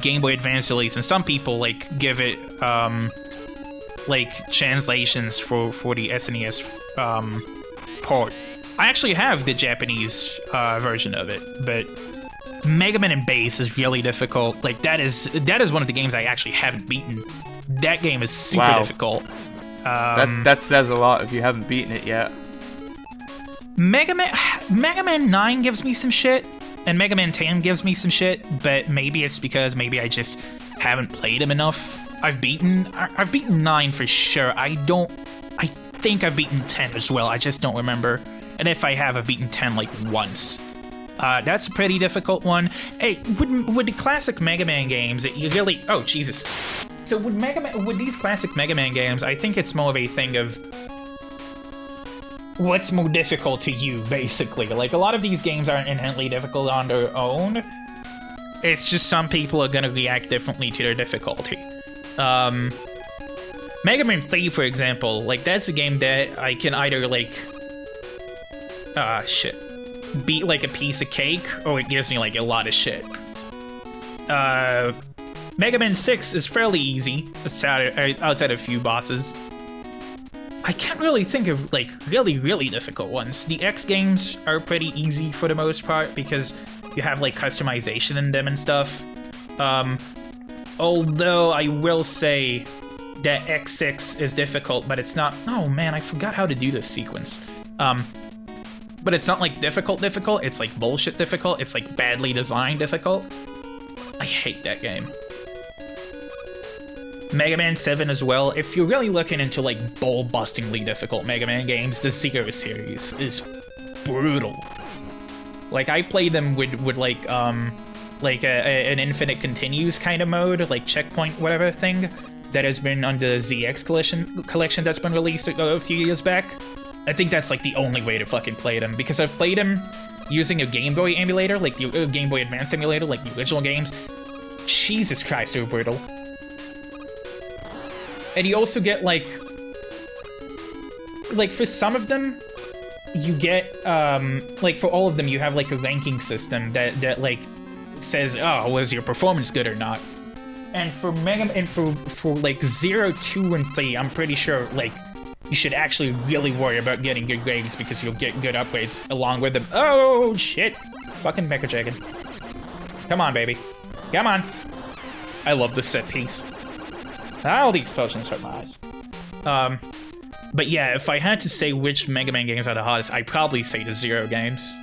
Game Boy Advance release, and some people like give it like translations for the SNES port. I actually have the Japanese version of it, but Mega Man and Bass is really difficult. Like that is one of the games I actually haven't beaten. That game is super difficult. That says a lot if you haven't beaten it yet. Mega Man 9 gives me some shit, and Mega Man 10 gives me some shit, but maybe it's because maybe I just haven't played them enough. I've beaten 9 for sure. I think I've beaten 10 as well. I just don't remember. And if I have, I've beaten 10 like once. That's a pretty difficult one. Hey, would the classic Mega Man games, you really... Oh, Jesus. So would these classic Mega Man games, I think it's more of a thing of what's more difficult to you, basically. Like, a lot of these games aren't inherently difficult on their own. It's just some people are gonna react differently to their difficulty. Mega Man 3, for example, like, that's a game that I can either, like... beat like a piece of cake, or it gives me like a lot of shit. Mega Man 6 is fairly easy, outside of a few bosses. I can't really think of like really difficult ones. The X games are pretty easy for the most part because you have like customization in them and stuff. Although I will say that X6 is difficult, but it's not... Oh man, I forgot how to do this sequence. But it's not like difficult, it's like bullshit difficult. It's like badly designed difficult. I hate that game. Mega Man 7 as well. If you're really looking into like ball-bustingly difficult Mega Man games, the Zero series is brutal. Like, I played them with like an infinite continues kind of mode, like checkpoint whatever thing, that has been on the ZX collection that's been released a few years back. I think that's like the only way to fucking play them, because I've played them using a Game Boy emulator, like the Game Boy Advance emulator, like the original games. Jesus Christ, they're brutal. And you also get like for some of them, you get like for all of them, you have like a ranking system that like says, oh, was your performance good or not? And for for like 0, 2, and 3, I'm pretty sure like you should actually really worry about getting good grades, because you'll get good upgrades along with them. Oh, shit. Fucking Mecha Dragon. Come on, baby. Come on. I love this set piece. All the explosions hurt my eyes. But yeah, if I had to say which Mega Man games are the hottest, I'd probably say the Zero games.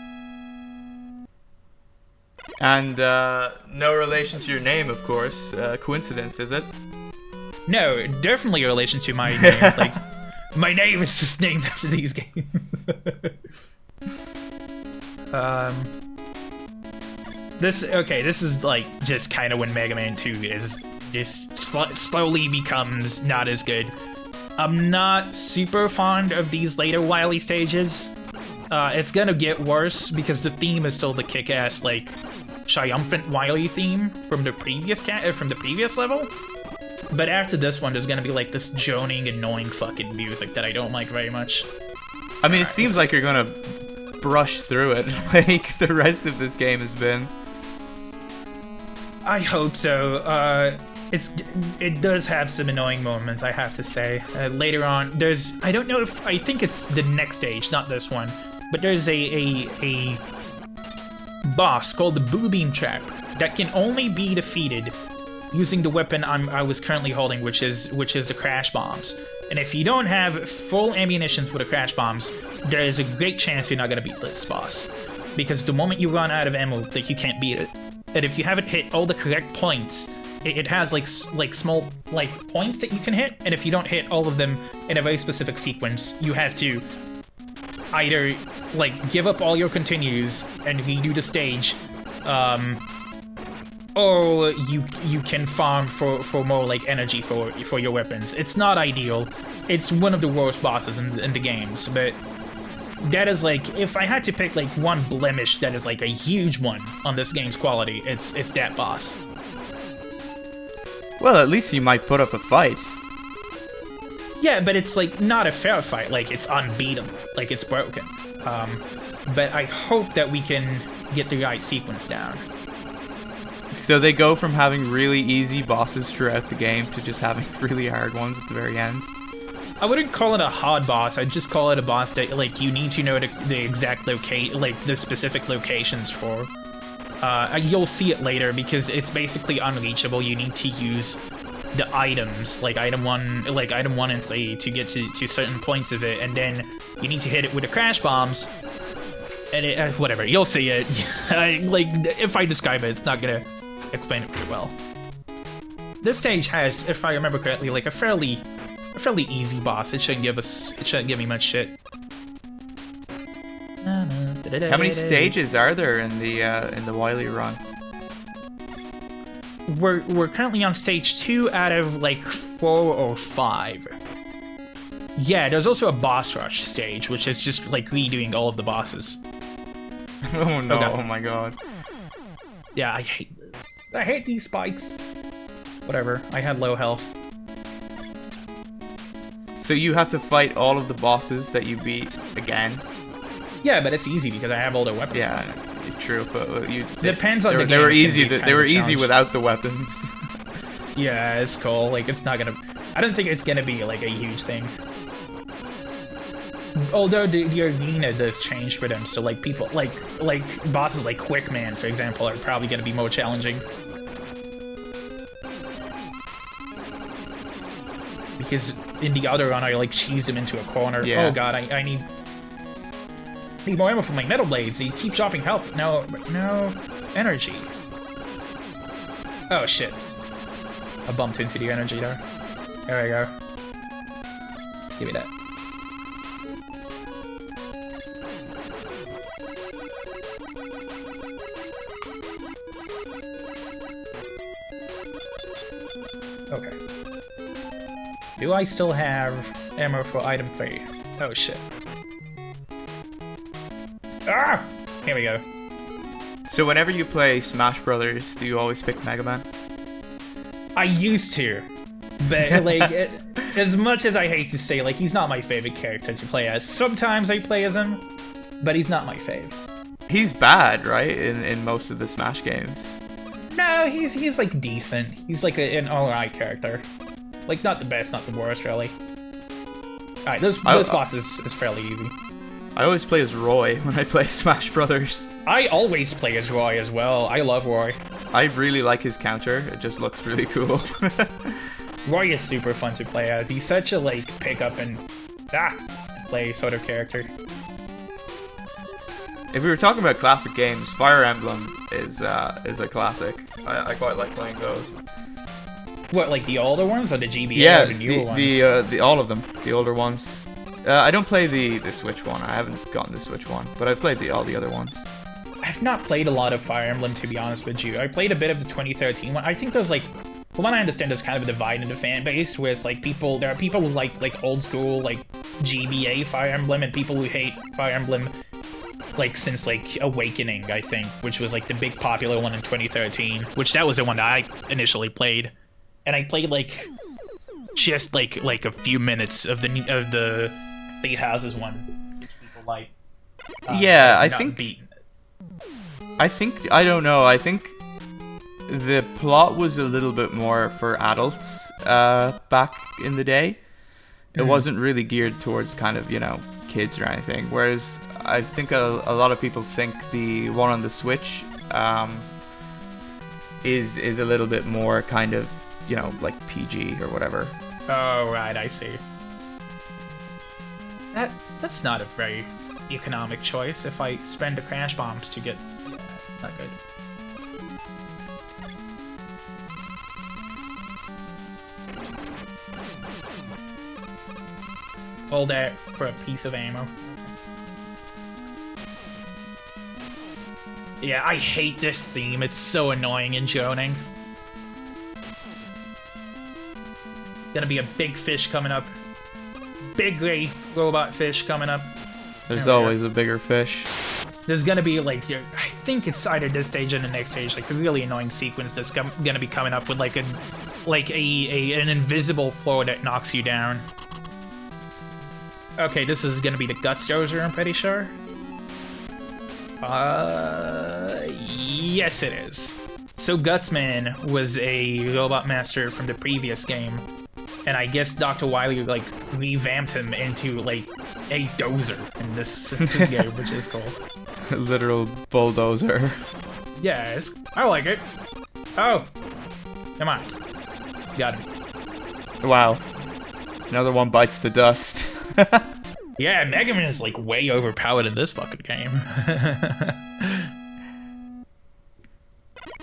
And no relation to your name, of course. Coincidence, is it? No, definitely a relation to my name. Like, my name is just named after these games. This is like just kind of when Mega Man 2 is just slowly becomes not as good. I'm not super fond of these later Wily stages. It's gonna get worse because the theme is still the kick-ass, like, triumphant Wily theme from the previous level. But after this one, there's gonna be like this droning, annoying fucking music that I don't like very much. I mean, it seems like you're gonna brush through it like the rest of this game has been. I hope so. It does have some annoying moments, I have to say. Later on, I think it's the next stage, not this one, but there's a boss called the Boo Beam Trap that can only be defeated using the weapon I was currently holding, which is the Crash Bombs. And if you don't have full ammunition for the Crash Bombs, there is a great chance you're not gonna beat this boss. Because the moment you run out of ammo, like, you can't beat it. And if you haven't hit all the correct points, it has like small like points that you can hit, and if you don't hit all of them in a very specific sequence, you have to either like give up all your continues and redo the stage, or you can farm for more like energy for your weapons. It's not ideal. It's one of the worst bosses in the games, but that is like, if I had to pick like one blemish that is like a huge one on this game's quality, it's that boss. Well, at least you might put up a fight. Yeah, but it's like not a fair fight. Like, it's unbeatable. Like, it's broken. But I hope that we can get the right sequence down. So they go from having really easy bosses throughout the game to just having really hard ones at the very end. I wouldn't call it a hard boss. I'd just call it a boss that, like, you need to know the exact the specific locations for. You'll see it later because it's basically unreachable. You need to use the items, like item 1 and 3, to get to certain points of it, and then you need to hit it with the Crash Bombs. And whatever, you'll see it. Like, if I describe it, it's not gonna explain it pretty well. This stage has, if I remember correctly, like a fairly easy boss. It shouldn't give me much shit. How many stages are there in the Wily run? We're currently on stage 2 out of like 4 or 5. Yeah, there's also a boss rush stage, which is just like redoing all of the bosses. Oh no! Okay. Oh my god! Yeah, I hate this. I hate these spikes. Whatever. I had low health. So you have to fight all of the bosses that you beat again. Yeah, but it's easy because I have all their weapons. Yeah, true. But depends on the game. They were easy. They were easy without the weapons. Yeah, it's cool. Like, it's not gonna. I don't think it's gonna be like a huge thing. Although the arena does change for them, so like people like bosses like Quickman, for example, are probably gonna be more challenging. Because in the other run, I like cheesed him into a corner. Yeah. Oh god, I need more ammo for my metal blades. He keeps dropping health. No energy. Oh shit! I bumped into the energy there. There we go. Give me that. Okay. Do I still have ammo for item 3? Oh shit. Ah! Here we go. So whenever you play Smash Brothers, do you always pick Mega Man? I used to. But, like, as much as I hate to say, like, he's not my favorite character to play as. Sometimes I play as him, but he's not my fave. He's bad, right? In most of the Smash games. No, he's like decent. He's like an alright character. Like, not the best, not the worst, really. Alright, this boss is fairly easy. I always play as Roy when I play Smash Brothers. I always play as Roy as well. I love Roy. I really like his counter. It just looks really cool. Roy is super fun to play as. He's such a, like, pick up and play sort of character. If we were talking about classic games, Fire Emblem is a classic. I quite like playing those. What, like the older ones or the GBA or the newer ones? the all of them, the older ones. I don't play the Switch one. I haven't gotten the Switch one, but I've played all the other ones. I've not played a lot of Fire Emblem, to be honest with you. I played a bit of the 2013 one. I think there's like, from what I understand, there's kind of a divide in the fan base, where it's like there are people who like old school like GBA Fire Emblem, and people who hate Fire Emblem like since like Awakening, I think, which was like the big popular one in 2013. Which that was the one that I initially played, and I played like just like a few minutes of the Eight Houses one, which people like. Yeah, I think I don't know. I think the plot was a little bit more for adults back in the day. It wasn't really geared towards kind of, you know, kids or anything. Whereas I think a lot of people think the one on the Switch is a little bit more kind of, you know, like PG or whatever. Oh, right, I see. That's not a very economic choice. If I spend the crash bombs to get... Yeah, it's not good. All that for a piece of ammo. Yeah, I hate this theme. It's so annoying and droning. Gonna be a big fish coming up. Big gray robot fish coming up. There's always a bigger fish. There's gonna be like, I think it's either this stage or the next stage, like a really annoying sequence that's gonna be coming up with like an invisible floor that knocks you down. Okay, this is gonna be the Guts Dozer, I'm pretty sure. Yes it is. So Gutsman was a robot master from the previous game, and I guess Dr. Wily like revamped him into like a dozer in this game, which is cool. Literal bulldozer. Yes, I like it. Oh, come on, got him. Wow, another one bites the dust. Yeah, Mega Man is like way overpowered in this fucking game.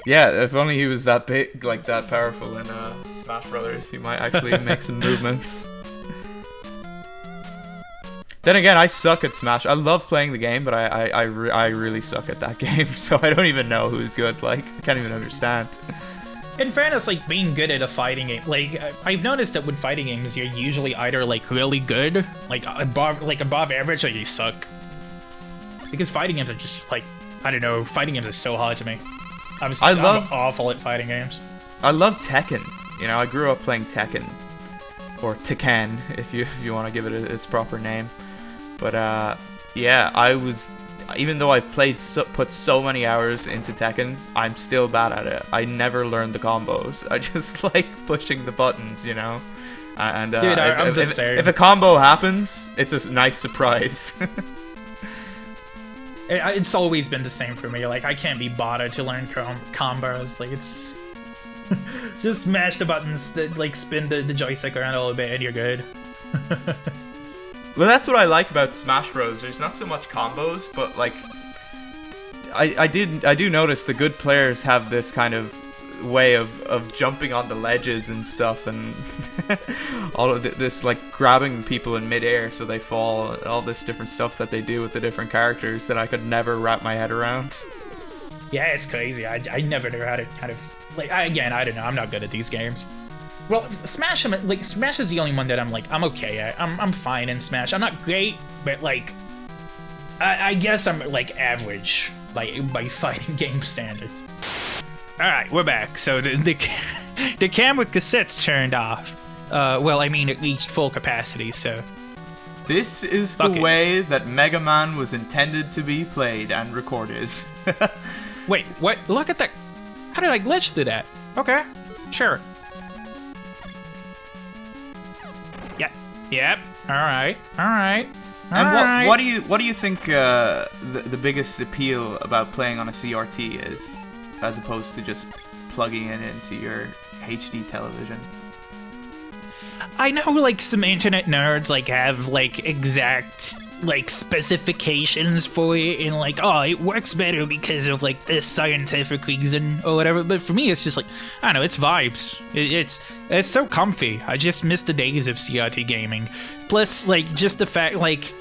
Yeah, if only he was that big, like that powerful in Smash Brothers, he might actually make some movements. Then again, I suck at Smash. I love playing the game, but I really suck at that game, so I don't even know who's good. Like, I can't even understand. In fairness, like, being good at a fighting game, like, I've noticed that with fighting games, you're usually either, like, really good, like above average, or you suck. Because fighting games are just, like, I don't know, fighting games are so hard to me. I'm awful at fighting games. I love Tekken. You know, I grew up playing Tekken. Or Tekken, if you want to give it its proper name. But, yeah, even though I've put so many hours into Tekken, I'm still bad at it. I never learned the combos. I just like pushing the buttons, you know? And dude, if a combo happens, it's a nice surprise. It's always been the same for me. Like, I can't be bothered to learn combos. Like, it's... just smash the buttons, like, spin the joystick around a little bit, and you're good. Well, that's what I like about Smash Bros. There's not so much combos, but like, I do notice the good players have this kind of way of jumping on the ledges and stuff, and all of this like grabbing people in midair so they fall. All this different stuff that they do with the different characters that I could never wrap my head around. Yeah, it's crazy. I never knew how to kind of like. I don't know. I'm not good at these games. Well, Smash is the only one that I'm like, I'm okay at. I'm fine in Smash. I'm not great, but like, I guess I'm like average by fighting game standards. All right, we're back. So the camera cassette's turned off. Well, I mean, it reached full capacity, so. This is the way that Mega Man was intended to be played and recorded. Wait, what? Look at that. How did I glitch through that? Okay, sure. Yep. All right. And what do you think the biggest appeal about playing on a CRT is, as opposed to just plugging it into your HD television? I know, like, some internet nerds, like, have, like, exact, like, specifications for it, and, like, oh, it works better because of, like, this scientific reason or whatever, but for me, it's just, like, I don't know, it's vibes. It's so comfy. I just miss the days of CRT gaming. Plus, like, just the fact, like,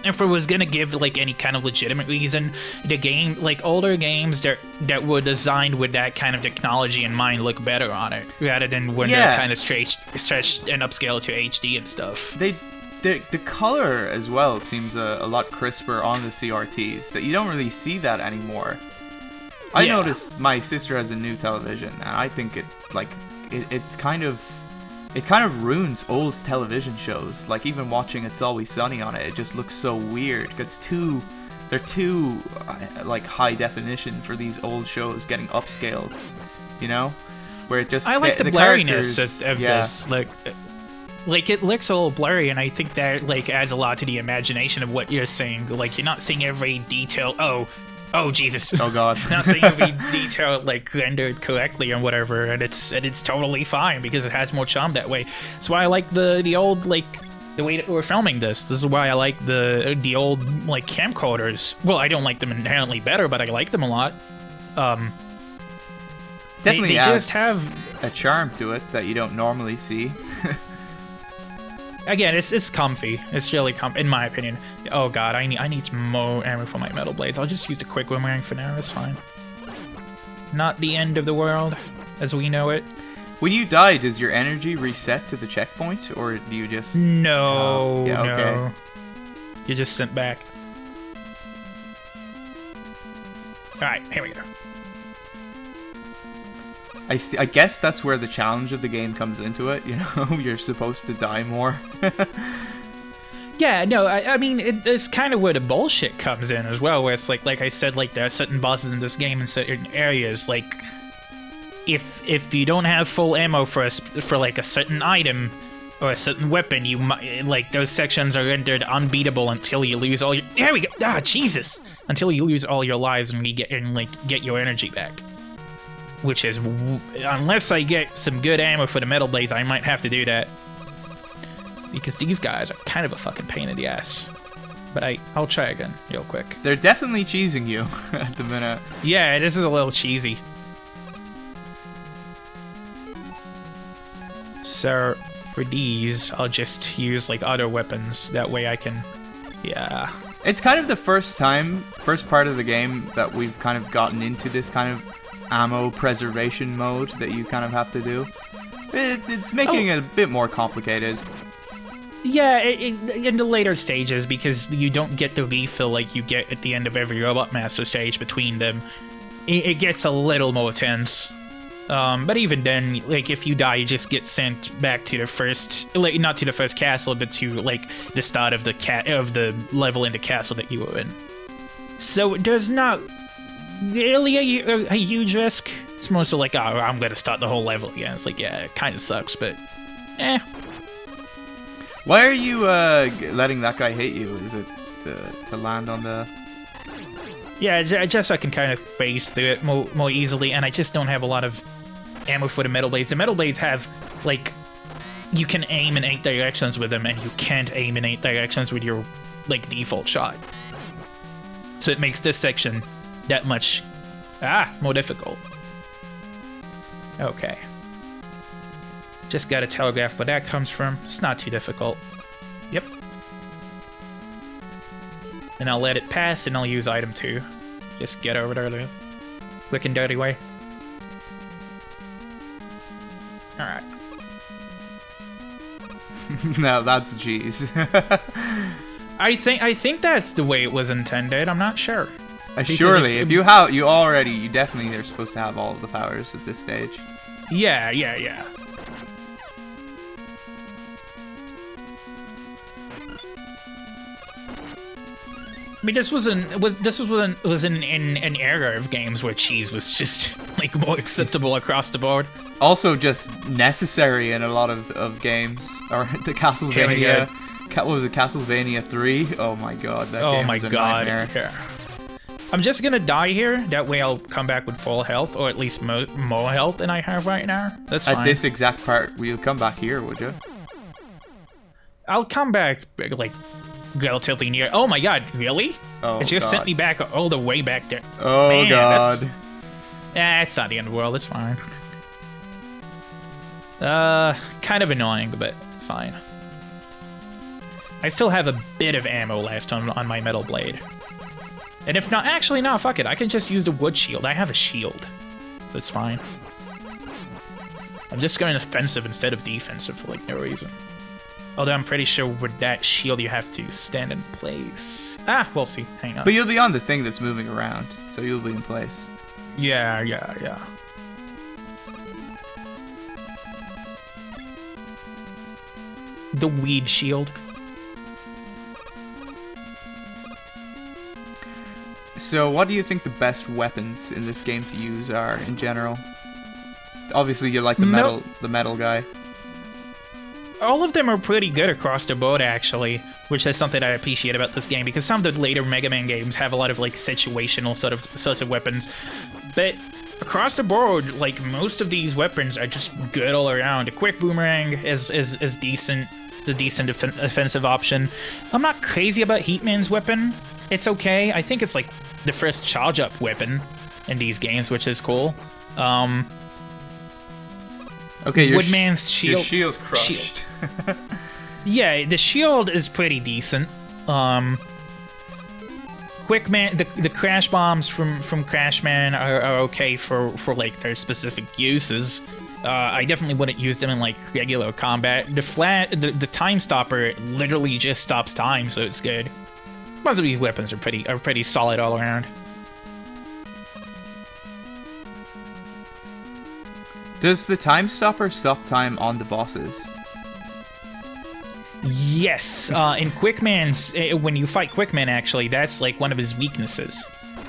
if I was gonna give, like, any kind of legitimate reason, the game, like, older games that were designed with that kind of technology in mind look better on it, rather than when they're kind of stretched and upscaled to HD and stuff. The color as well seems a lot crisper on the CRTs, that you don't really see that anymore. I noticed my sister has a new television, and I think it kind of ruins old television shows. Like, even watching It's Always Sunny on it, it just looks so weird. They're too like high definition for these old shows getting upscaled, you know? Where it just I like the blurriness of yeah. this, like it looks a little blurry, and I think that, like, adds a lot to the imagination of what you're seeing. Like, you're not seeing every detail. Oh Jesus! Oh God! Not seeing every detail, like, rendered correctly or whatever, and it's totally fine because it has more charm that way. That's why I like the old, like, the way that we're filming this. This is why I like the old, like, camcorders. Well, I don't like them inherently better, but I like them a lot. Definitely they adds just have a charm to it that you don't normally see. Again, it's comfy. It's really comfy, in my opinion. Oh god, I need more ammo for my metal blades. I'll just use the quick boomerang for now. It's fine. Not the end of the world, as we know it. When you die, does your energy reset to the checkpoint, or do you just... No, yeah, no. okay. You're just sent back. Alright, here we go. I guess that's where the challenge of the game comes into it, you know? You're supposed to die more. Yeah, no, I mean, it's kind of where the bullshit comes in as well, where it's like I said, like, there are certain bosses in this game in certain areas, like, if you don't have full ammo for like a certain item or a certain weapon, you might, like, those sections are rendered unbeatable until you lose all your... There we go! Ah, Jesus! Until you lose all your lives and get your energy back. Which is, unless I get some good ammo for the metal blades, I might have to do that. Because these guys are kind of a fucking pain in the ass. But I'll try again, real quick. They're definitely cheesing you at the minute. Yeah, this is a little cheesy. So, for these, I'll just use, like, other weapons. That way I can... Yeah. It's kind of the first part of the game that we've kind of gotten into this kind of ammo preservation mode that you kind of have to do. It's making it a bit more complicated. Yeah, in the later stages, because you don't get the refill like you get at the end of every Robot Master stage between them. It gets a little more tense. But even then, like, if you die, you just get sent back to the first, like, not to the first castle, but to, like, the start of the level in the castle that you were in. So there's not really a huge risk. It's mostly like, oh, I'm gonna start the whole level again. It's like, yeah, it kind of sucks, but eh. Why are you letting that guy hit you? Is it to land on the... Yeah, just so I can kind of phase through it more easily, and I just don't have a lot of ammo for the metal blades. The metal blades have, like, you can aim in 8 directions with them, and you can't aim in 8 directions with your, like, default shot. So it makes this section that much, more difficult. Okay. Just gotta telegraph where that comes from. It's not too difficult. Yep. And I'll let it pass, and I'll use item 2. Just get over there the quick and dirty way. Alright. No, that's G's. I think that's the way it was intended. I'm not sure. Surely, if you definitely are supposed to have all of the powers at this stage. Yeah. I mean, this was in an era of games where cheese was just, like, more acceptable across the board. Also, just necessary in a lot of games. Or the Castlevania. What was it, Castlevania 3? Oh my god, that game was a nightmare. Yeah. I'm just gonna die here. That way I'll come back with full health, or at least more health than I have right now. That's fine. At this exact part, will you come back here, would you? I'll come back, like, relatively near. Oh my god, really? Oh, It just God. sent me back all the way back there. Oh, Man, God. It's not the end of the world, it's fine. Kind of annoying, but fine. I still have a bit of ammo left on my metal blade. And if not, actually, no, fuck it. I can just use the wood shield. I have a shield, so it's fine. I'm just going offensive instead of defensive for, like, no reason. Although I'm pretty sure with that shield you have to stand in place. Ah, we'll see. Hang on. But you'll be on the thing that's moving around, so you'll be in place. Yeah. The weed shield. So, what do you think the best weapons in this game to use are in general? Obviously, you're like the metal guy. All of them are pretty good across the board, actually, which is something I appreciate about this game, because some of the later Mega Man games have a lot of, like, situational sorts of weapons, but across the board, like, most of these weapons are just good all around. A quick boomerang is decent. It's a decent offensive option. I'm not crazy about Heatman's weapon. It's okay. I think it's, like, the first charge-up weapon in these games, which is cool. Okay, your Woodman's shield. Your shield crushed. Yeah, the shield is pretty decent. Quickman, the crash bombs from Crashman are okay for like their specific uses. I definitely wouldn't use them in like regular combat. The time stopper literally just stops time, so it's good. Most of these weapons are pretty solid all around. Does the time stopper stop time on the bosses? Yes, in Quickman's, when you fight Quickman, actually, that's like one of his weaknesses,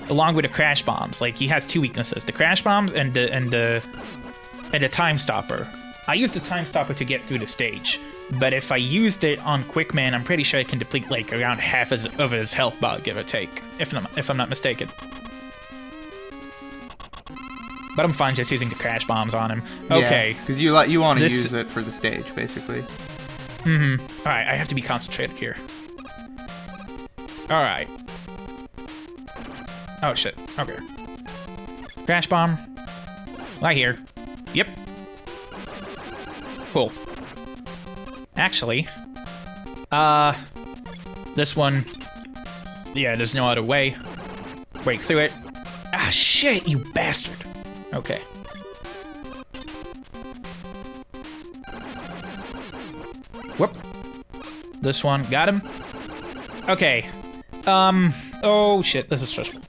along with the crash bombs. Like he has two weaknesses: the crash bombs and the time stopper. I used the time stopper to get through the stage, but if I used it on Quickman, I'm pretty sure it can deplete like around half of his health bar, give or take, if I'm not mistaken. But I'm fine just using the crash bombs on him. Okay. Because you want to use it for the stage, basically. Mm-hmm. Alright, I have to be concentrated here. Alright. Oh, shit. Okay. Crash bomb. Right here. Yep. Cool. Actually, this one, yeah, there's no other way. Break through it. Ah, shit, you bastard. Okay. Whoop. This one, got him. Okay. Oh shit, this is stressful.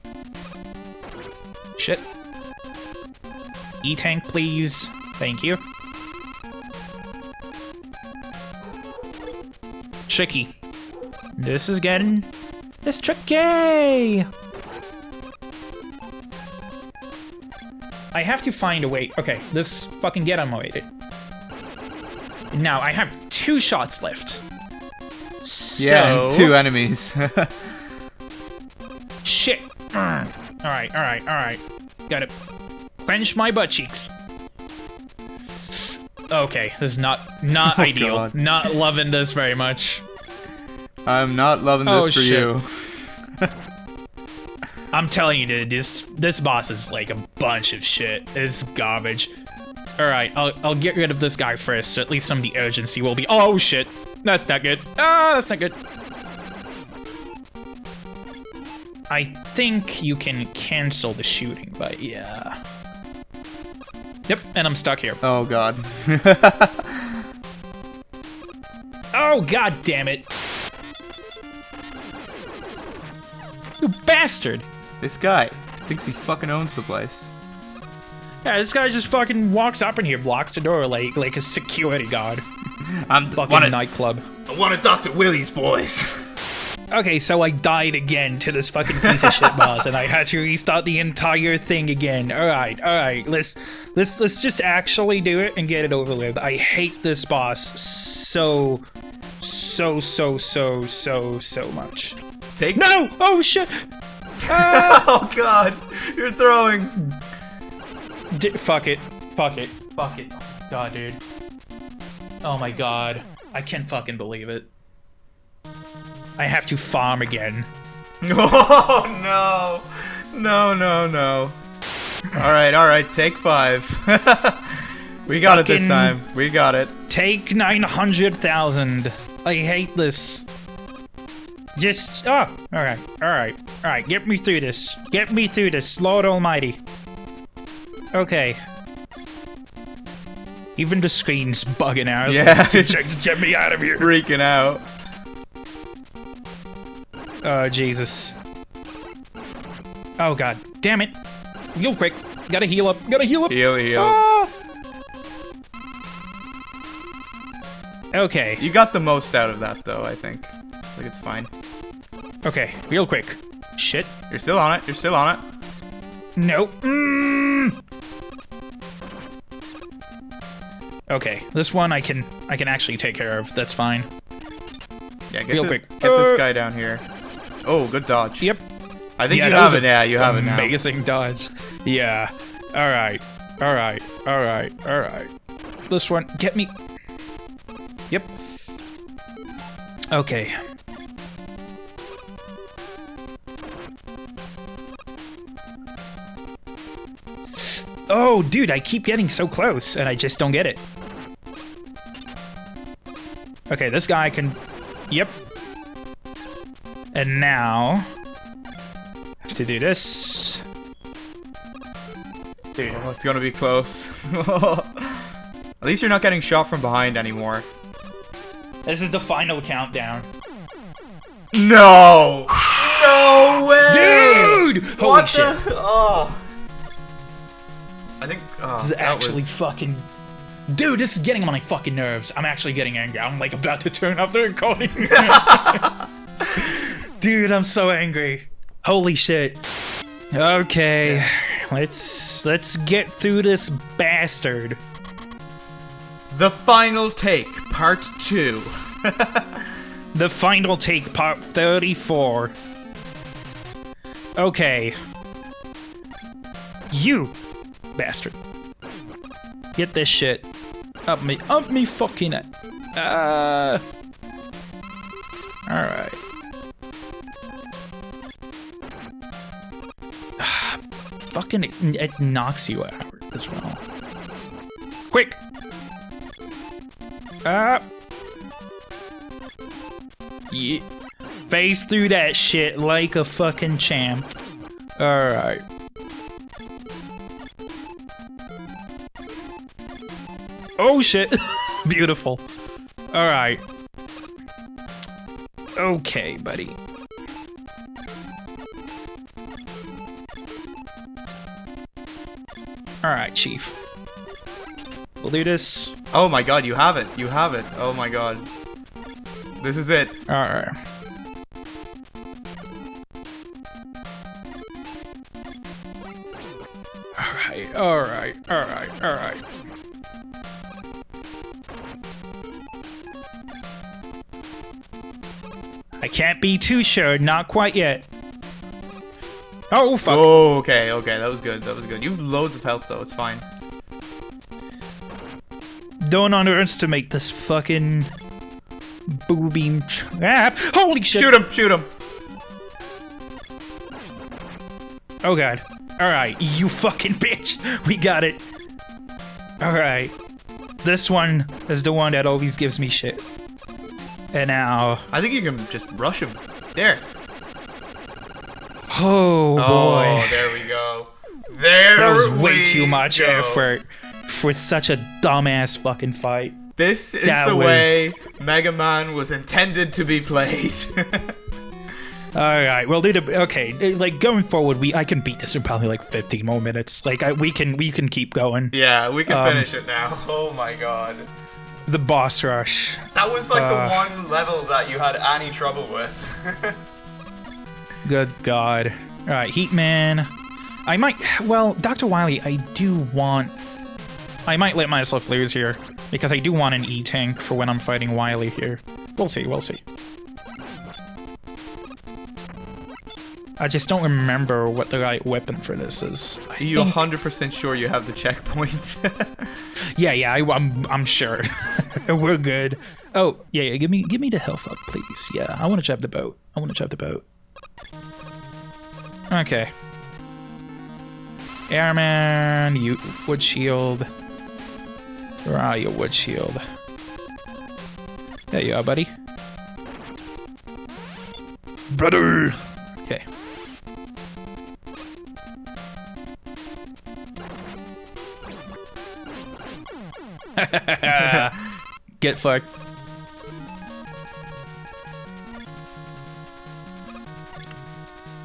Shit. E-tank, please. Thank you. Tricky. This is getting... It's tricky! I have to find a way... Okay, this fucking get unmotivated. Now, I have 2 shots left. So... Yeah, and 2 enemies. Shit. Alright. Gotta quench my butt cheeks. Okay, this is not Oh, ideal. God. Not loving this very much. I'm not loving this for shit. you. I'm telling you, dude, this boss is like a bunch of shit. It's garbage. Alright, I'll get rid of this guy first, so at least some of the urgency will be... Oh, shit. That's not good. Ah, that's not good. I think you can cancel the shooting, but yeah. Yep, and I'm stuck here. Oh, God. Oh, god damn it. You bastard. This guy thinks he fucking owns the place. Yeah, this guy just fucking walks up in here, blocks the door like a security guard. I'm Fucking nightclub. I want a Dr. Willie's, boys. Okay, so I died again to this fucking piece of shit boss, and I had to restart the entire thing again. Alright, let's just actually do it and get it over with. I hate this boss so much. Take No! Oh shit! Oh, God. You're throwing. Fuck it. God, dude. Oh my god. I can't fucking believe it. I have to farm again. Oh, no. No, no, no. Alright, take 5. We got it this time. We got it. Take 900,000. I hate this. Just, alright. Get me through this. Get me through this, Lord Almighty. Okay. Even the screen's bugging out. Yeah, get me out of here. Freaking out. Oh, Jesus. Oh, God. Damn it. Heal quick. Gotta heal up. Heal. Ah! Okay. You got the most out of that, though, I think. Like, it's fine. Okay, real quick. Shit. You're still on it. Nope. Okay, this one I can actually take care of. That's fine. Yeah, quick. Get this guy down here. Oh, good dodge. Yep. I think you have it. Yeah, you have it now. Amazing dodge. Yeah. All right. This one, get me. Yep. Okay. Oh, dude, I keep getting so close, and I just don't get it. Okay, this guy can... Yep. And now... I have to do this. Dude, oh, it's gonna be close. At least you're not getting shot from behind anymore. This is the final countdown. No! No way! Dude! Holy shit. Oh. I think this is actually fucking... Dude, this is getting on my fucking nerves. I'm actually getting angry. I'm like about to turn off the recording. Dude, I'm so angry. Holy shit. Okay, let's get through this bastard. The final take, part 2. The final take, part 34. Okay. You bastard. Get this shit. Up me fucking it. Alright. Fucking it knocks you out as well. Quick! Yeah. Phase through that shit like a fucking champ. Alright. Oh shit! Beautiful. Alright. Okay, buddy. Alright, Chief. We'll do this. Oh my god, you have it. You have it. Oh my god. This is it. Alright. Alright. I can't be too sure, not quite yet. Oh, fuck. Oh, okay. That was good. You have loads of health, though. It's fine. Don't underestimate this fucking booby trap. Holy shit. Shoot him. Oh, God. Alright, you fucking bitch. We got it. Alright. This one is the one that always gives me shit. And now... I think you can just rush him. There. Oh, boy. Oh, there we go. That was way too much effort for such a dumbass fucking fight. This is the way Mega Man was intended to be played. Alright, we'll do the... Okay, like, going forward, I can beat this in probably, like, 15 more minutes. Like, we can keep going. Yeah, we can finish it now. Oh my god. The boss rush. That was, like, the one level that you had any trouble with. Good god. Alright, Heatman. I might... Well, Dr. Wily, I might let myself lose here. Because I do want an E-Tank for when I'm fighting Wily here. We'll see. I just don't remember what the right weapon for this is. Are you 100% sure you have the checkpoint? Yeah, I'm sure. We're good. Oh, yeah, give me the health up, please. Yeah, I want to drive the boat. Okay. Airman, you wood shield. Where are you, wood shield? There you are, buddy. Brother! Okay. Get fucked.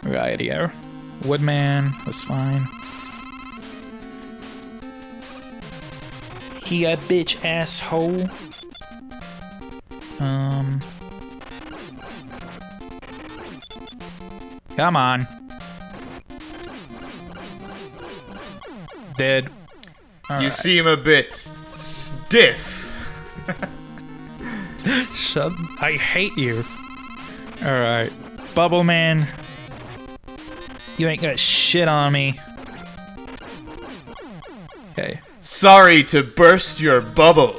Right here. Woodman, that's fine. He a bitch asshole. Come on. Dead. All You right. seem a bit stiff. Shut. I hate you. Alright. Bubble Man. You ain't got shit on me. Okay. Sorry to burst your bubble.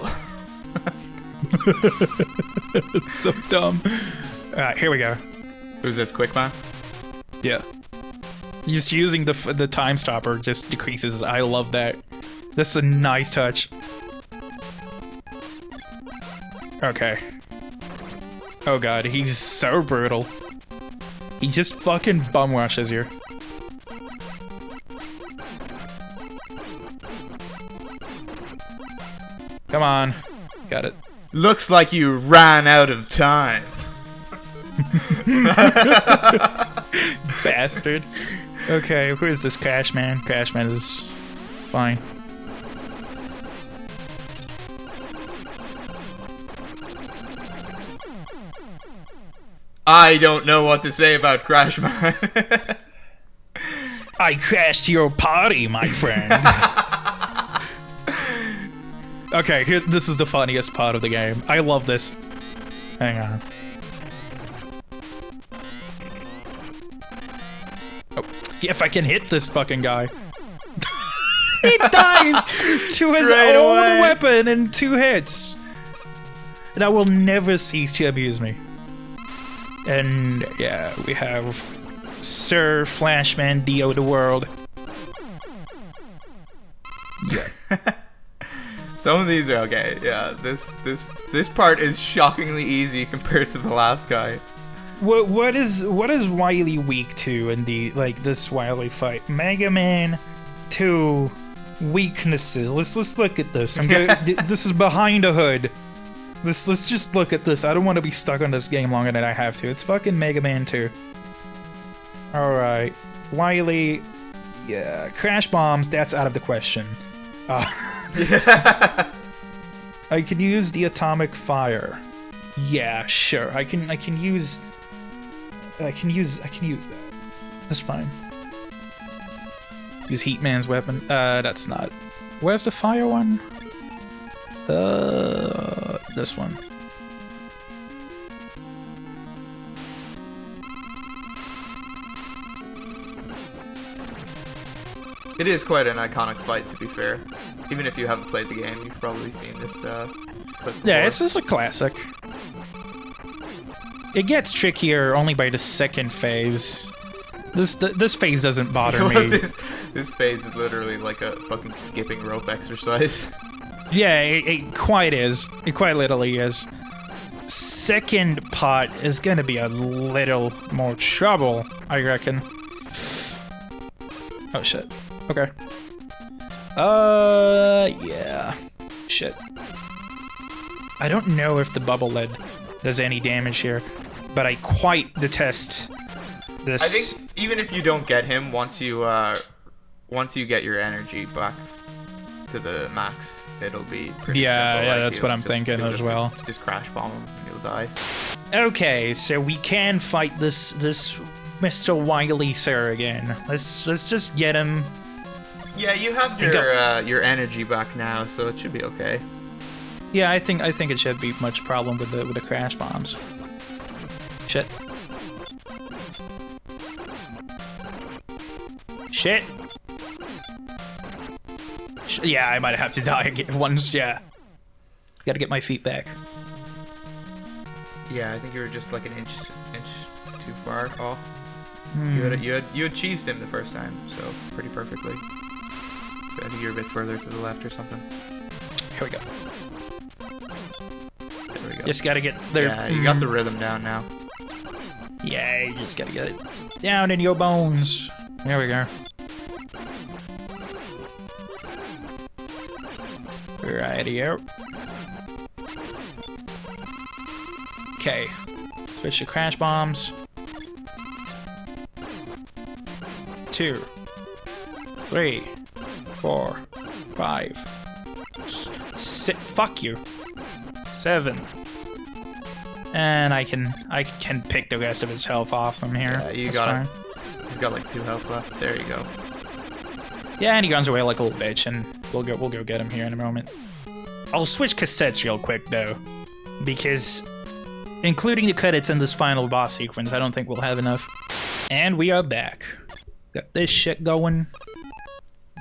It's so dumb. Alright, here we go. Who's this, Quick Man? Yeah. Just using the time stopper just decreases. I love that. That's a nice touch. Okay. Oh god, he's so brutal. He just fucking bum rushes you. Come on. Got it. Looks like you ran out of time. Bastard. Okay, who is this Crash Man? Crash Man is fine. I don't know what to say about Crash Man. I crashed your party, my friend. Okay, here. This is the funniest part of the game. I love this. Hang on. Oh, if I can hit this fucking guy. He dies to his Straight own away. weapon in 2 hits. That will never cease to amuse me. And yeah, we have Sir Flashman Dio the World. Yeah. Some of these are okay. Yeah, this part is shockingly easy compared to the last guy. What is Wily weak to in the this Wily fight? Mega Man 2 weaknesses. Let's look at this. This is behind a hood. Let's just look at this. I don't want to be stuck on this game longer than I have to. It's fucking Mega Man 2. Alright. Wily. Yeah. Crash bombs, that's out of the question. I can use the atomic fire. Yeah, sure. I can use that. That's fine. Use Heatman's weapon. That's not. Where's the fire one? This one. It is quite an iconic fight, to be fair. Even if you haven't played the game, you've probably seen this clip before. Yeah, this is a classic. It gets trickier only by the second phase. This phase doesn't bother me. This phase is literally like a fucking skipping rope exercise. Yeah, it quite is. It quite literally is. Second part is gonna be a little more trouble, I reckon. Oh shit. Okay. Yeah. Shit. I don't know if the bubble lead does any damage here, but I quite detest this. I think even if you don't get him, once you get your energy back to the max, it'll be pretty simple. Yeah, Like, that's what I'm thinking as well. Just crash bomb him and you'll die. Okay, so we can fight this Mr. Wily Sir again. Let's just get him. Yeah, you have your energy back now, so it should be okay. Yeah, I think it should be much problem with the crash bombs. Shit. Shit. Yeah, I might have to die again once. Yeah. Gotta get my feet back. Yeah, I think you were just like an inch too far off. Hmm. You had cheesed him the first time, so pretty perfectly. So I think you're a bit further to the left or something. Here we go. There we go. Just gotta get there. Yeah, you got the rhythm down now. Yeah, you just gotta get it down in your bones. There we go. Rightio. Okay. Switch to crash bombs. 2, 3, 4, 5, 6. Fuck you. 7. And I can pick the rest of his health off from here. Yeah, you That's got fine. it. He's got like 2 health left. There you go. Yeah, and he runs away like a little bitch, and we'll go get him here in a moment. I'll switch cassettes real quick though, because including the credits in this final boss sequence, I don't think we'll have enough. And we are back. Got this shit going.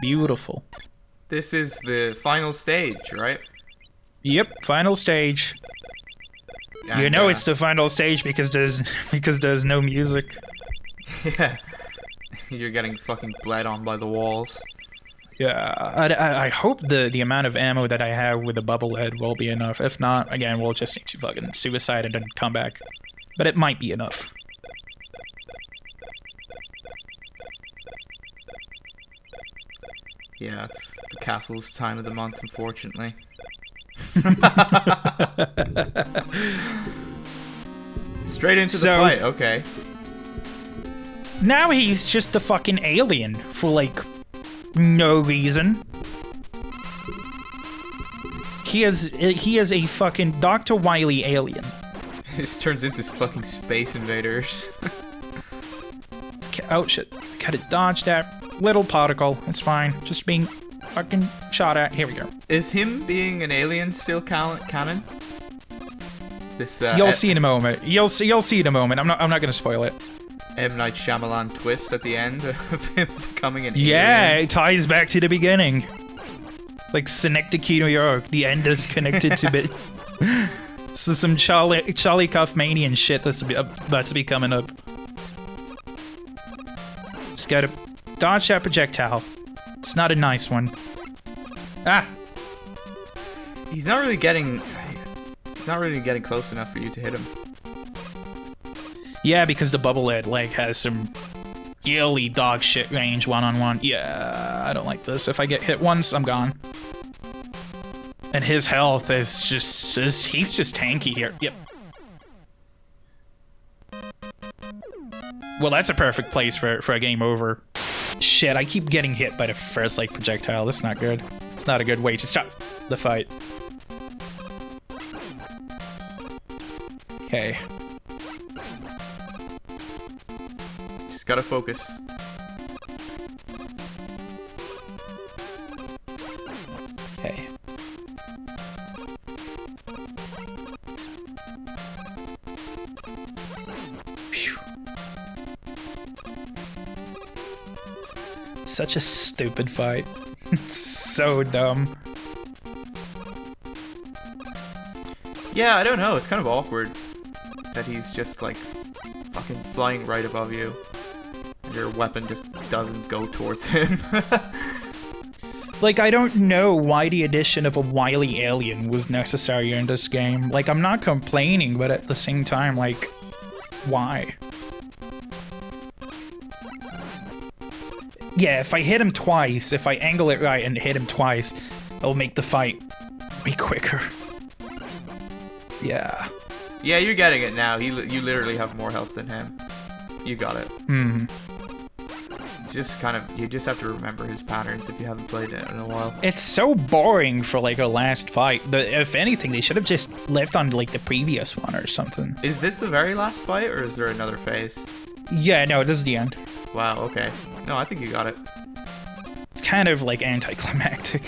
Beautiful. This is the final stage, right? Yep, final stage. And, You know it's the final stage because there's no music. Yeah. You're getting fucking bled on by the walls. Yeah, I hope the amount of ammo that I have with the bubble head will be enough. If not, again, we'll just need to fucking suicide and then come back. But it might be enough. Yeah, it's the castle's time of the month, unfortunately. Straight into the fight, okay. Now he's just a fucking alien for, like, no reason. He is a fucking Dr. Wily alien. This turns into fucking Space Invaders. Okay, oh shit, gotta dodge that little particle. It's fine, just being fucking shot at. Here we go. Is him being an alien still canon? This You'll see in a moment. You'll see in a moment. I'm not gonna spoil it. M. Night Shyamalan twist at the end of him becoming an Yeah, alien. it ties back to the beginning. Like Synecdoche, New York. The end is connected to it. This is some Charlie Kaufmanian shit that's about to be coming up. Just gotta dodge that projectile. It's not a nice one. Ah! He's not really getting close enough for you to hit him. Yeah, because the bubble head like has some really dog shit range one-on-one. Yeah, I don't like this. If I get hit once, I'm gone. And his health is he's just tanky here. Yep. Well, that's a perfect place for a game over. Shit, I keep getting hit by the first like projectile. That's not good. It's not a good way to stop the fight. Okay. Just gotta focus. Okay. Phew. Such a stupid fight. It's so dumb. Yeah, I don't know. It's kind of awkward that he's just like fucking flying right above you. And your weapon just doesn't go towards him. Like, I don't know why the addition of a wily alien was necessary in this game. Like, I'm not complaining, but at the same time, like, why? Yeah, if I hit him twice, if I angle it right and hit him twice, it'll make the fight way quicker. Yeah. Yeah, you're getting it now. You literally have more health than him. You got it. Hmm. It's just kind of, you just have to remember his patterns if you haven't played it in a while. It's so boring for, like, a last fight. If anything, they should have just left on, like, the previous one or something. Is this the very last fight, or is there another phase? Yeah, no, this is the end. Wow, okay. No, I think you got it. It's kind of, like, anticlimactic.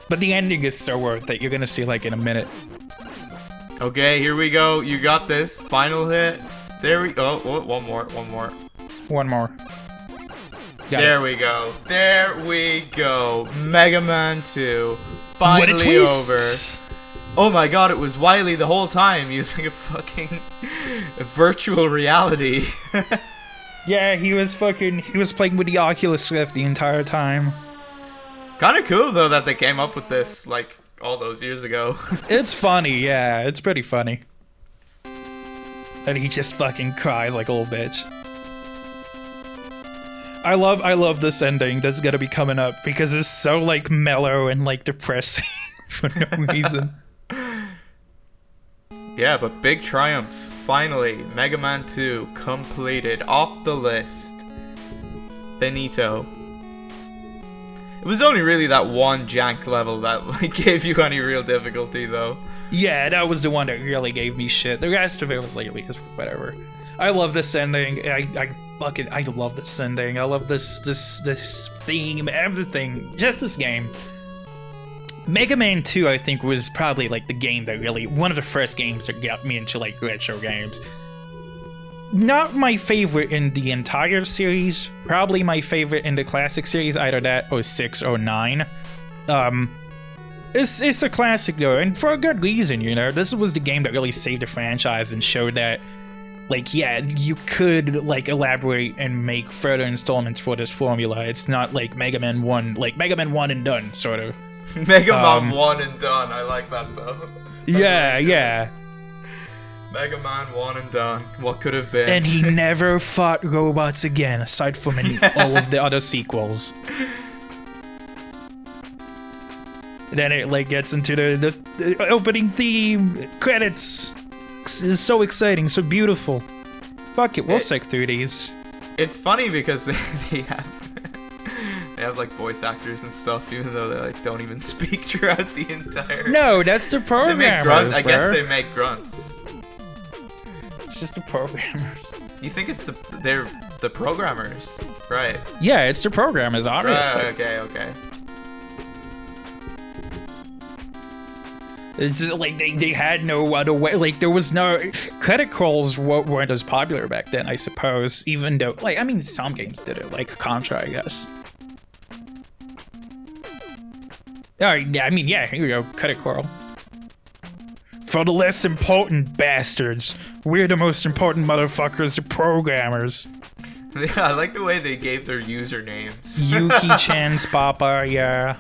But the ending is so worth it. You're gonna see, like, in a minute. Okay, here we go. You got this. Final hit. There we go. Oh, one more. One more. Got There it. we go. There we go. Mega Man 2. Finally What a twist. over. Oh my god, it was Wily the whole time using a fucking virtual reality. Yeah, he was playing with the Oculus Rift the entire time. Kind of cool though that they came up with this like all those years ago. It's funny, yeah, it's pretty funny. And he just fucking cries like a little bitch. I love this ending that's gonna be coming up because it's so like mellow and like depressing for no reason. Yeah, but big triumph. Finally, Mega Man 2 completed, off the list. Benito. It was only really that one jank level that like gave you any real difficulty though. Yeah, that was the one that really gave me shit. The rest of it was like, whatever. I love this ending. I love this ending. I love this theme, everything. Just this game. Mega Man 2, I think, was probably like the game that really, one of the first games that got me into like retro games. Not my favorite in the entire series. Probably my favorite in the classic series, either that or 6 or 9. It's a classic though, and for a good reason, you know. This was the game that really saved the franchise and showed that, like, yeah, you could like elaborate and make further installments for this formula. It's not like Mega Man 1, like Mega Man 1 and done, sort of. Mega Man 1 and done. I like that though. Yeah. Mega Man 1 and done. What could have been? And he never fought robots again, aside from in all of the other sequels. Then it like gets into the opening theme credits. It's so exciting, so beautiful. Fuck it, we'll stick through these. It's funny because they have like voice actors and stuff, even though they like don't even speak throughout the entire. No, that's the programmers. They make grunts. I guess they make grunts. It's just the programmers. You think they're the programmers, right? Yeah, it's the programmers, obviously. Right, okay. It's just like they had no other way. Like there was no credit calls weren't as popular back then, I suppose. Even though, like, I mean, some games did it, like Contra, I guess. Oh yeah, I mean, yeah. Here we go, credit call. For the less important bastards, we're the most important motherfuckers, the programmers. Yeah, I like the way they gave their usernames. Yuki-chan's Papa, yeah.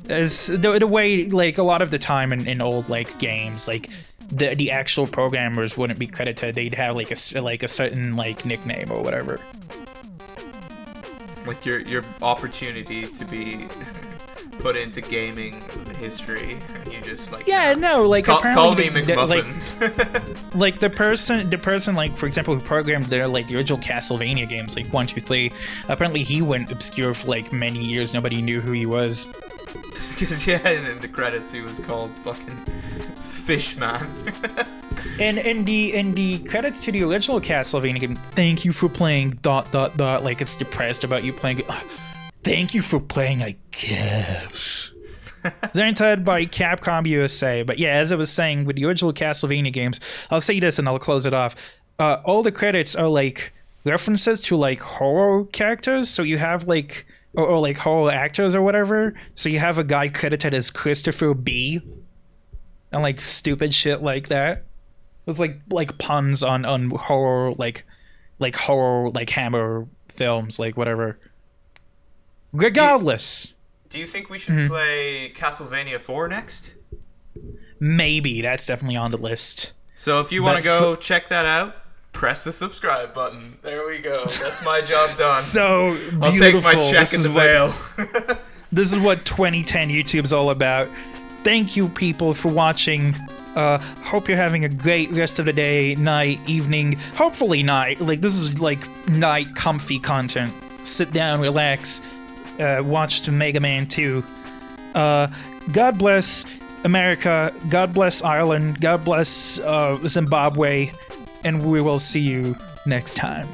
As the way, like, a lot of the time in old like games, like the actual programmers wouldn't be credited. They'd have like a certain like nickname or whatever. Like your opportunity to be put into gaming history, and you just like, yeah, no, like call me apparently McMuffin. like the person like, for example, who programmed the original Castlevania games, like 1, 2, 3. Apparently he went obscure for like many years. Nobody knew who he was. Because yeah, and in the credits he was called fucking Fishman. And in the credits to the original Castlevania game, thank you for playing ... like it's depressed about you playing. Thank you for playing, I guess. Presented by Capcom USA. But yeah, as I was saying, with the original Castlevania games, I'll say this and I'll close it off. All the credits are like references to like horror characters. So you have like or like horror actors or whatever. So you have a guy credited as Christopher B. And like stupid shit like that. It was like puns on horror like horror like Hammer films, like whatever. Regardless. Do you think we should play Castlevania 4 next? Maybe. That's definitely on the list. So if you want to go check that out, press the subscribe button. There we go. That's my job done. So beautiful. I'll take my check in the mail. This is what 2010 YouTube's all about. Thank you, people, for watching. Hope you're having a great rest of the day, night, evening. Hopefully night. Like, this is like night comfy content. Sit down, relax, watch the Mega Man 2. God bless America. God bless Ireland. God bless Zimbabwe. And we will see you next time.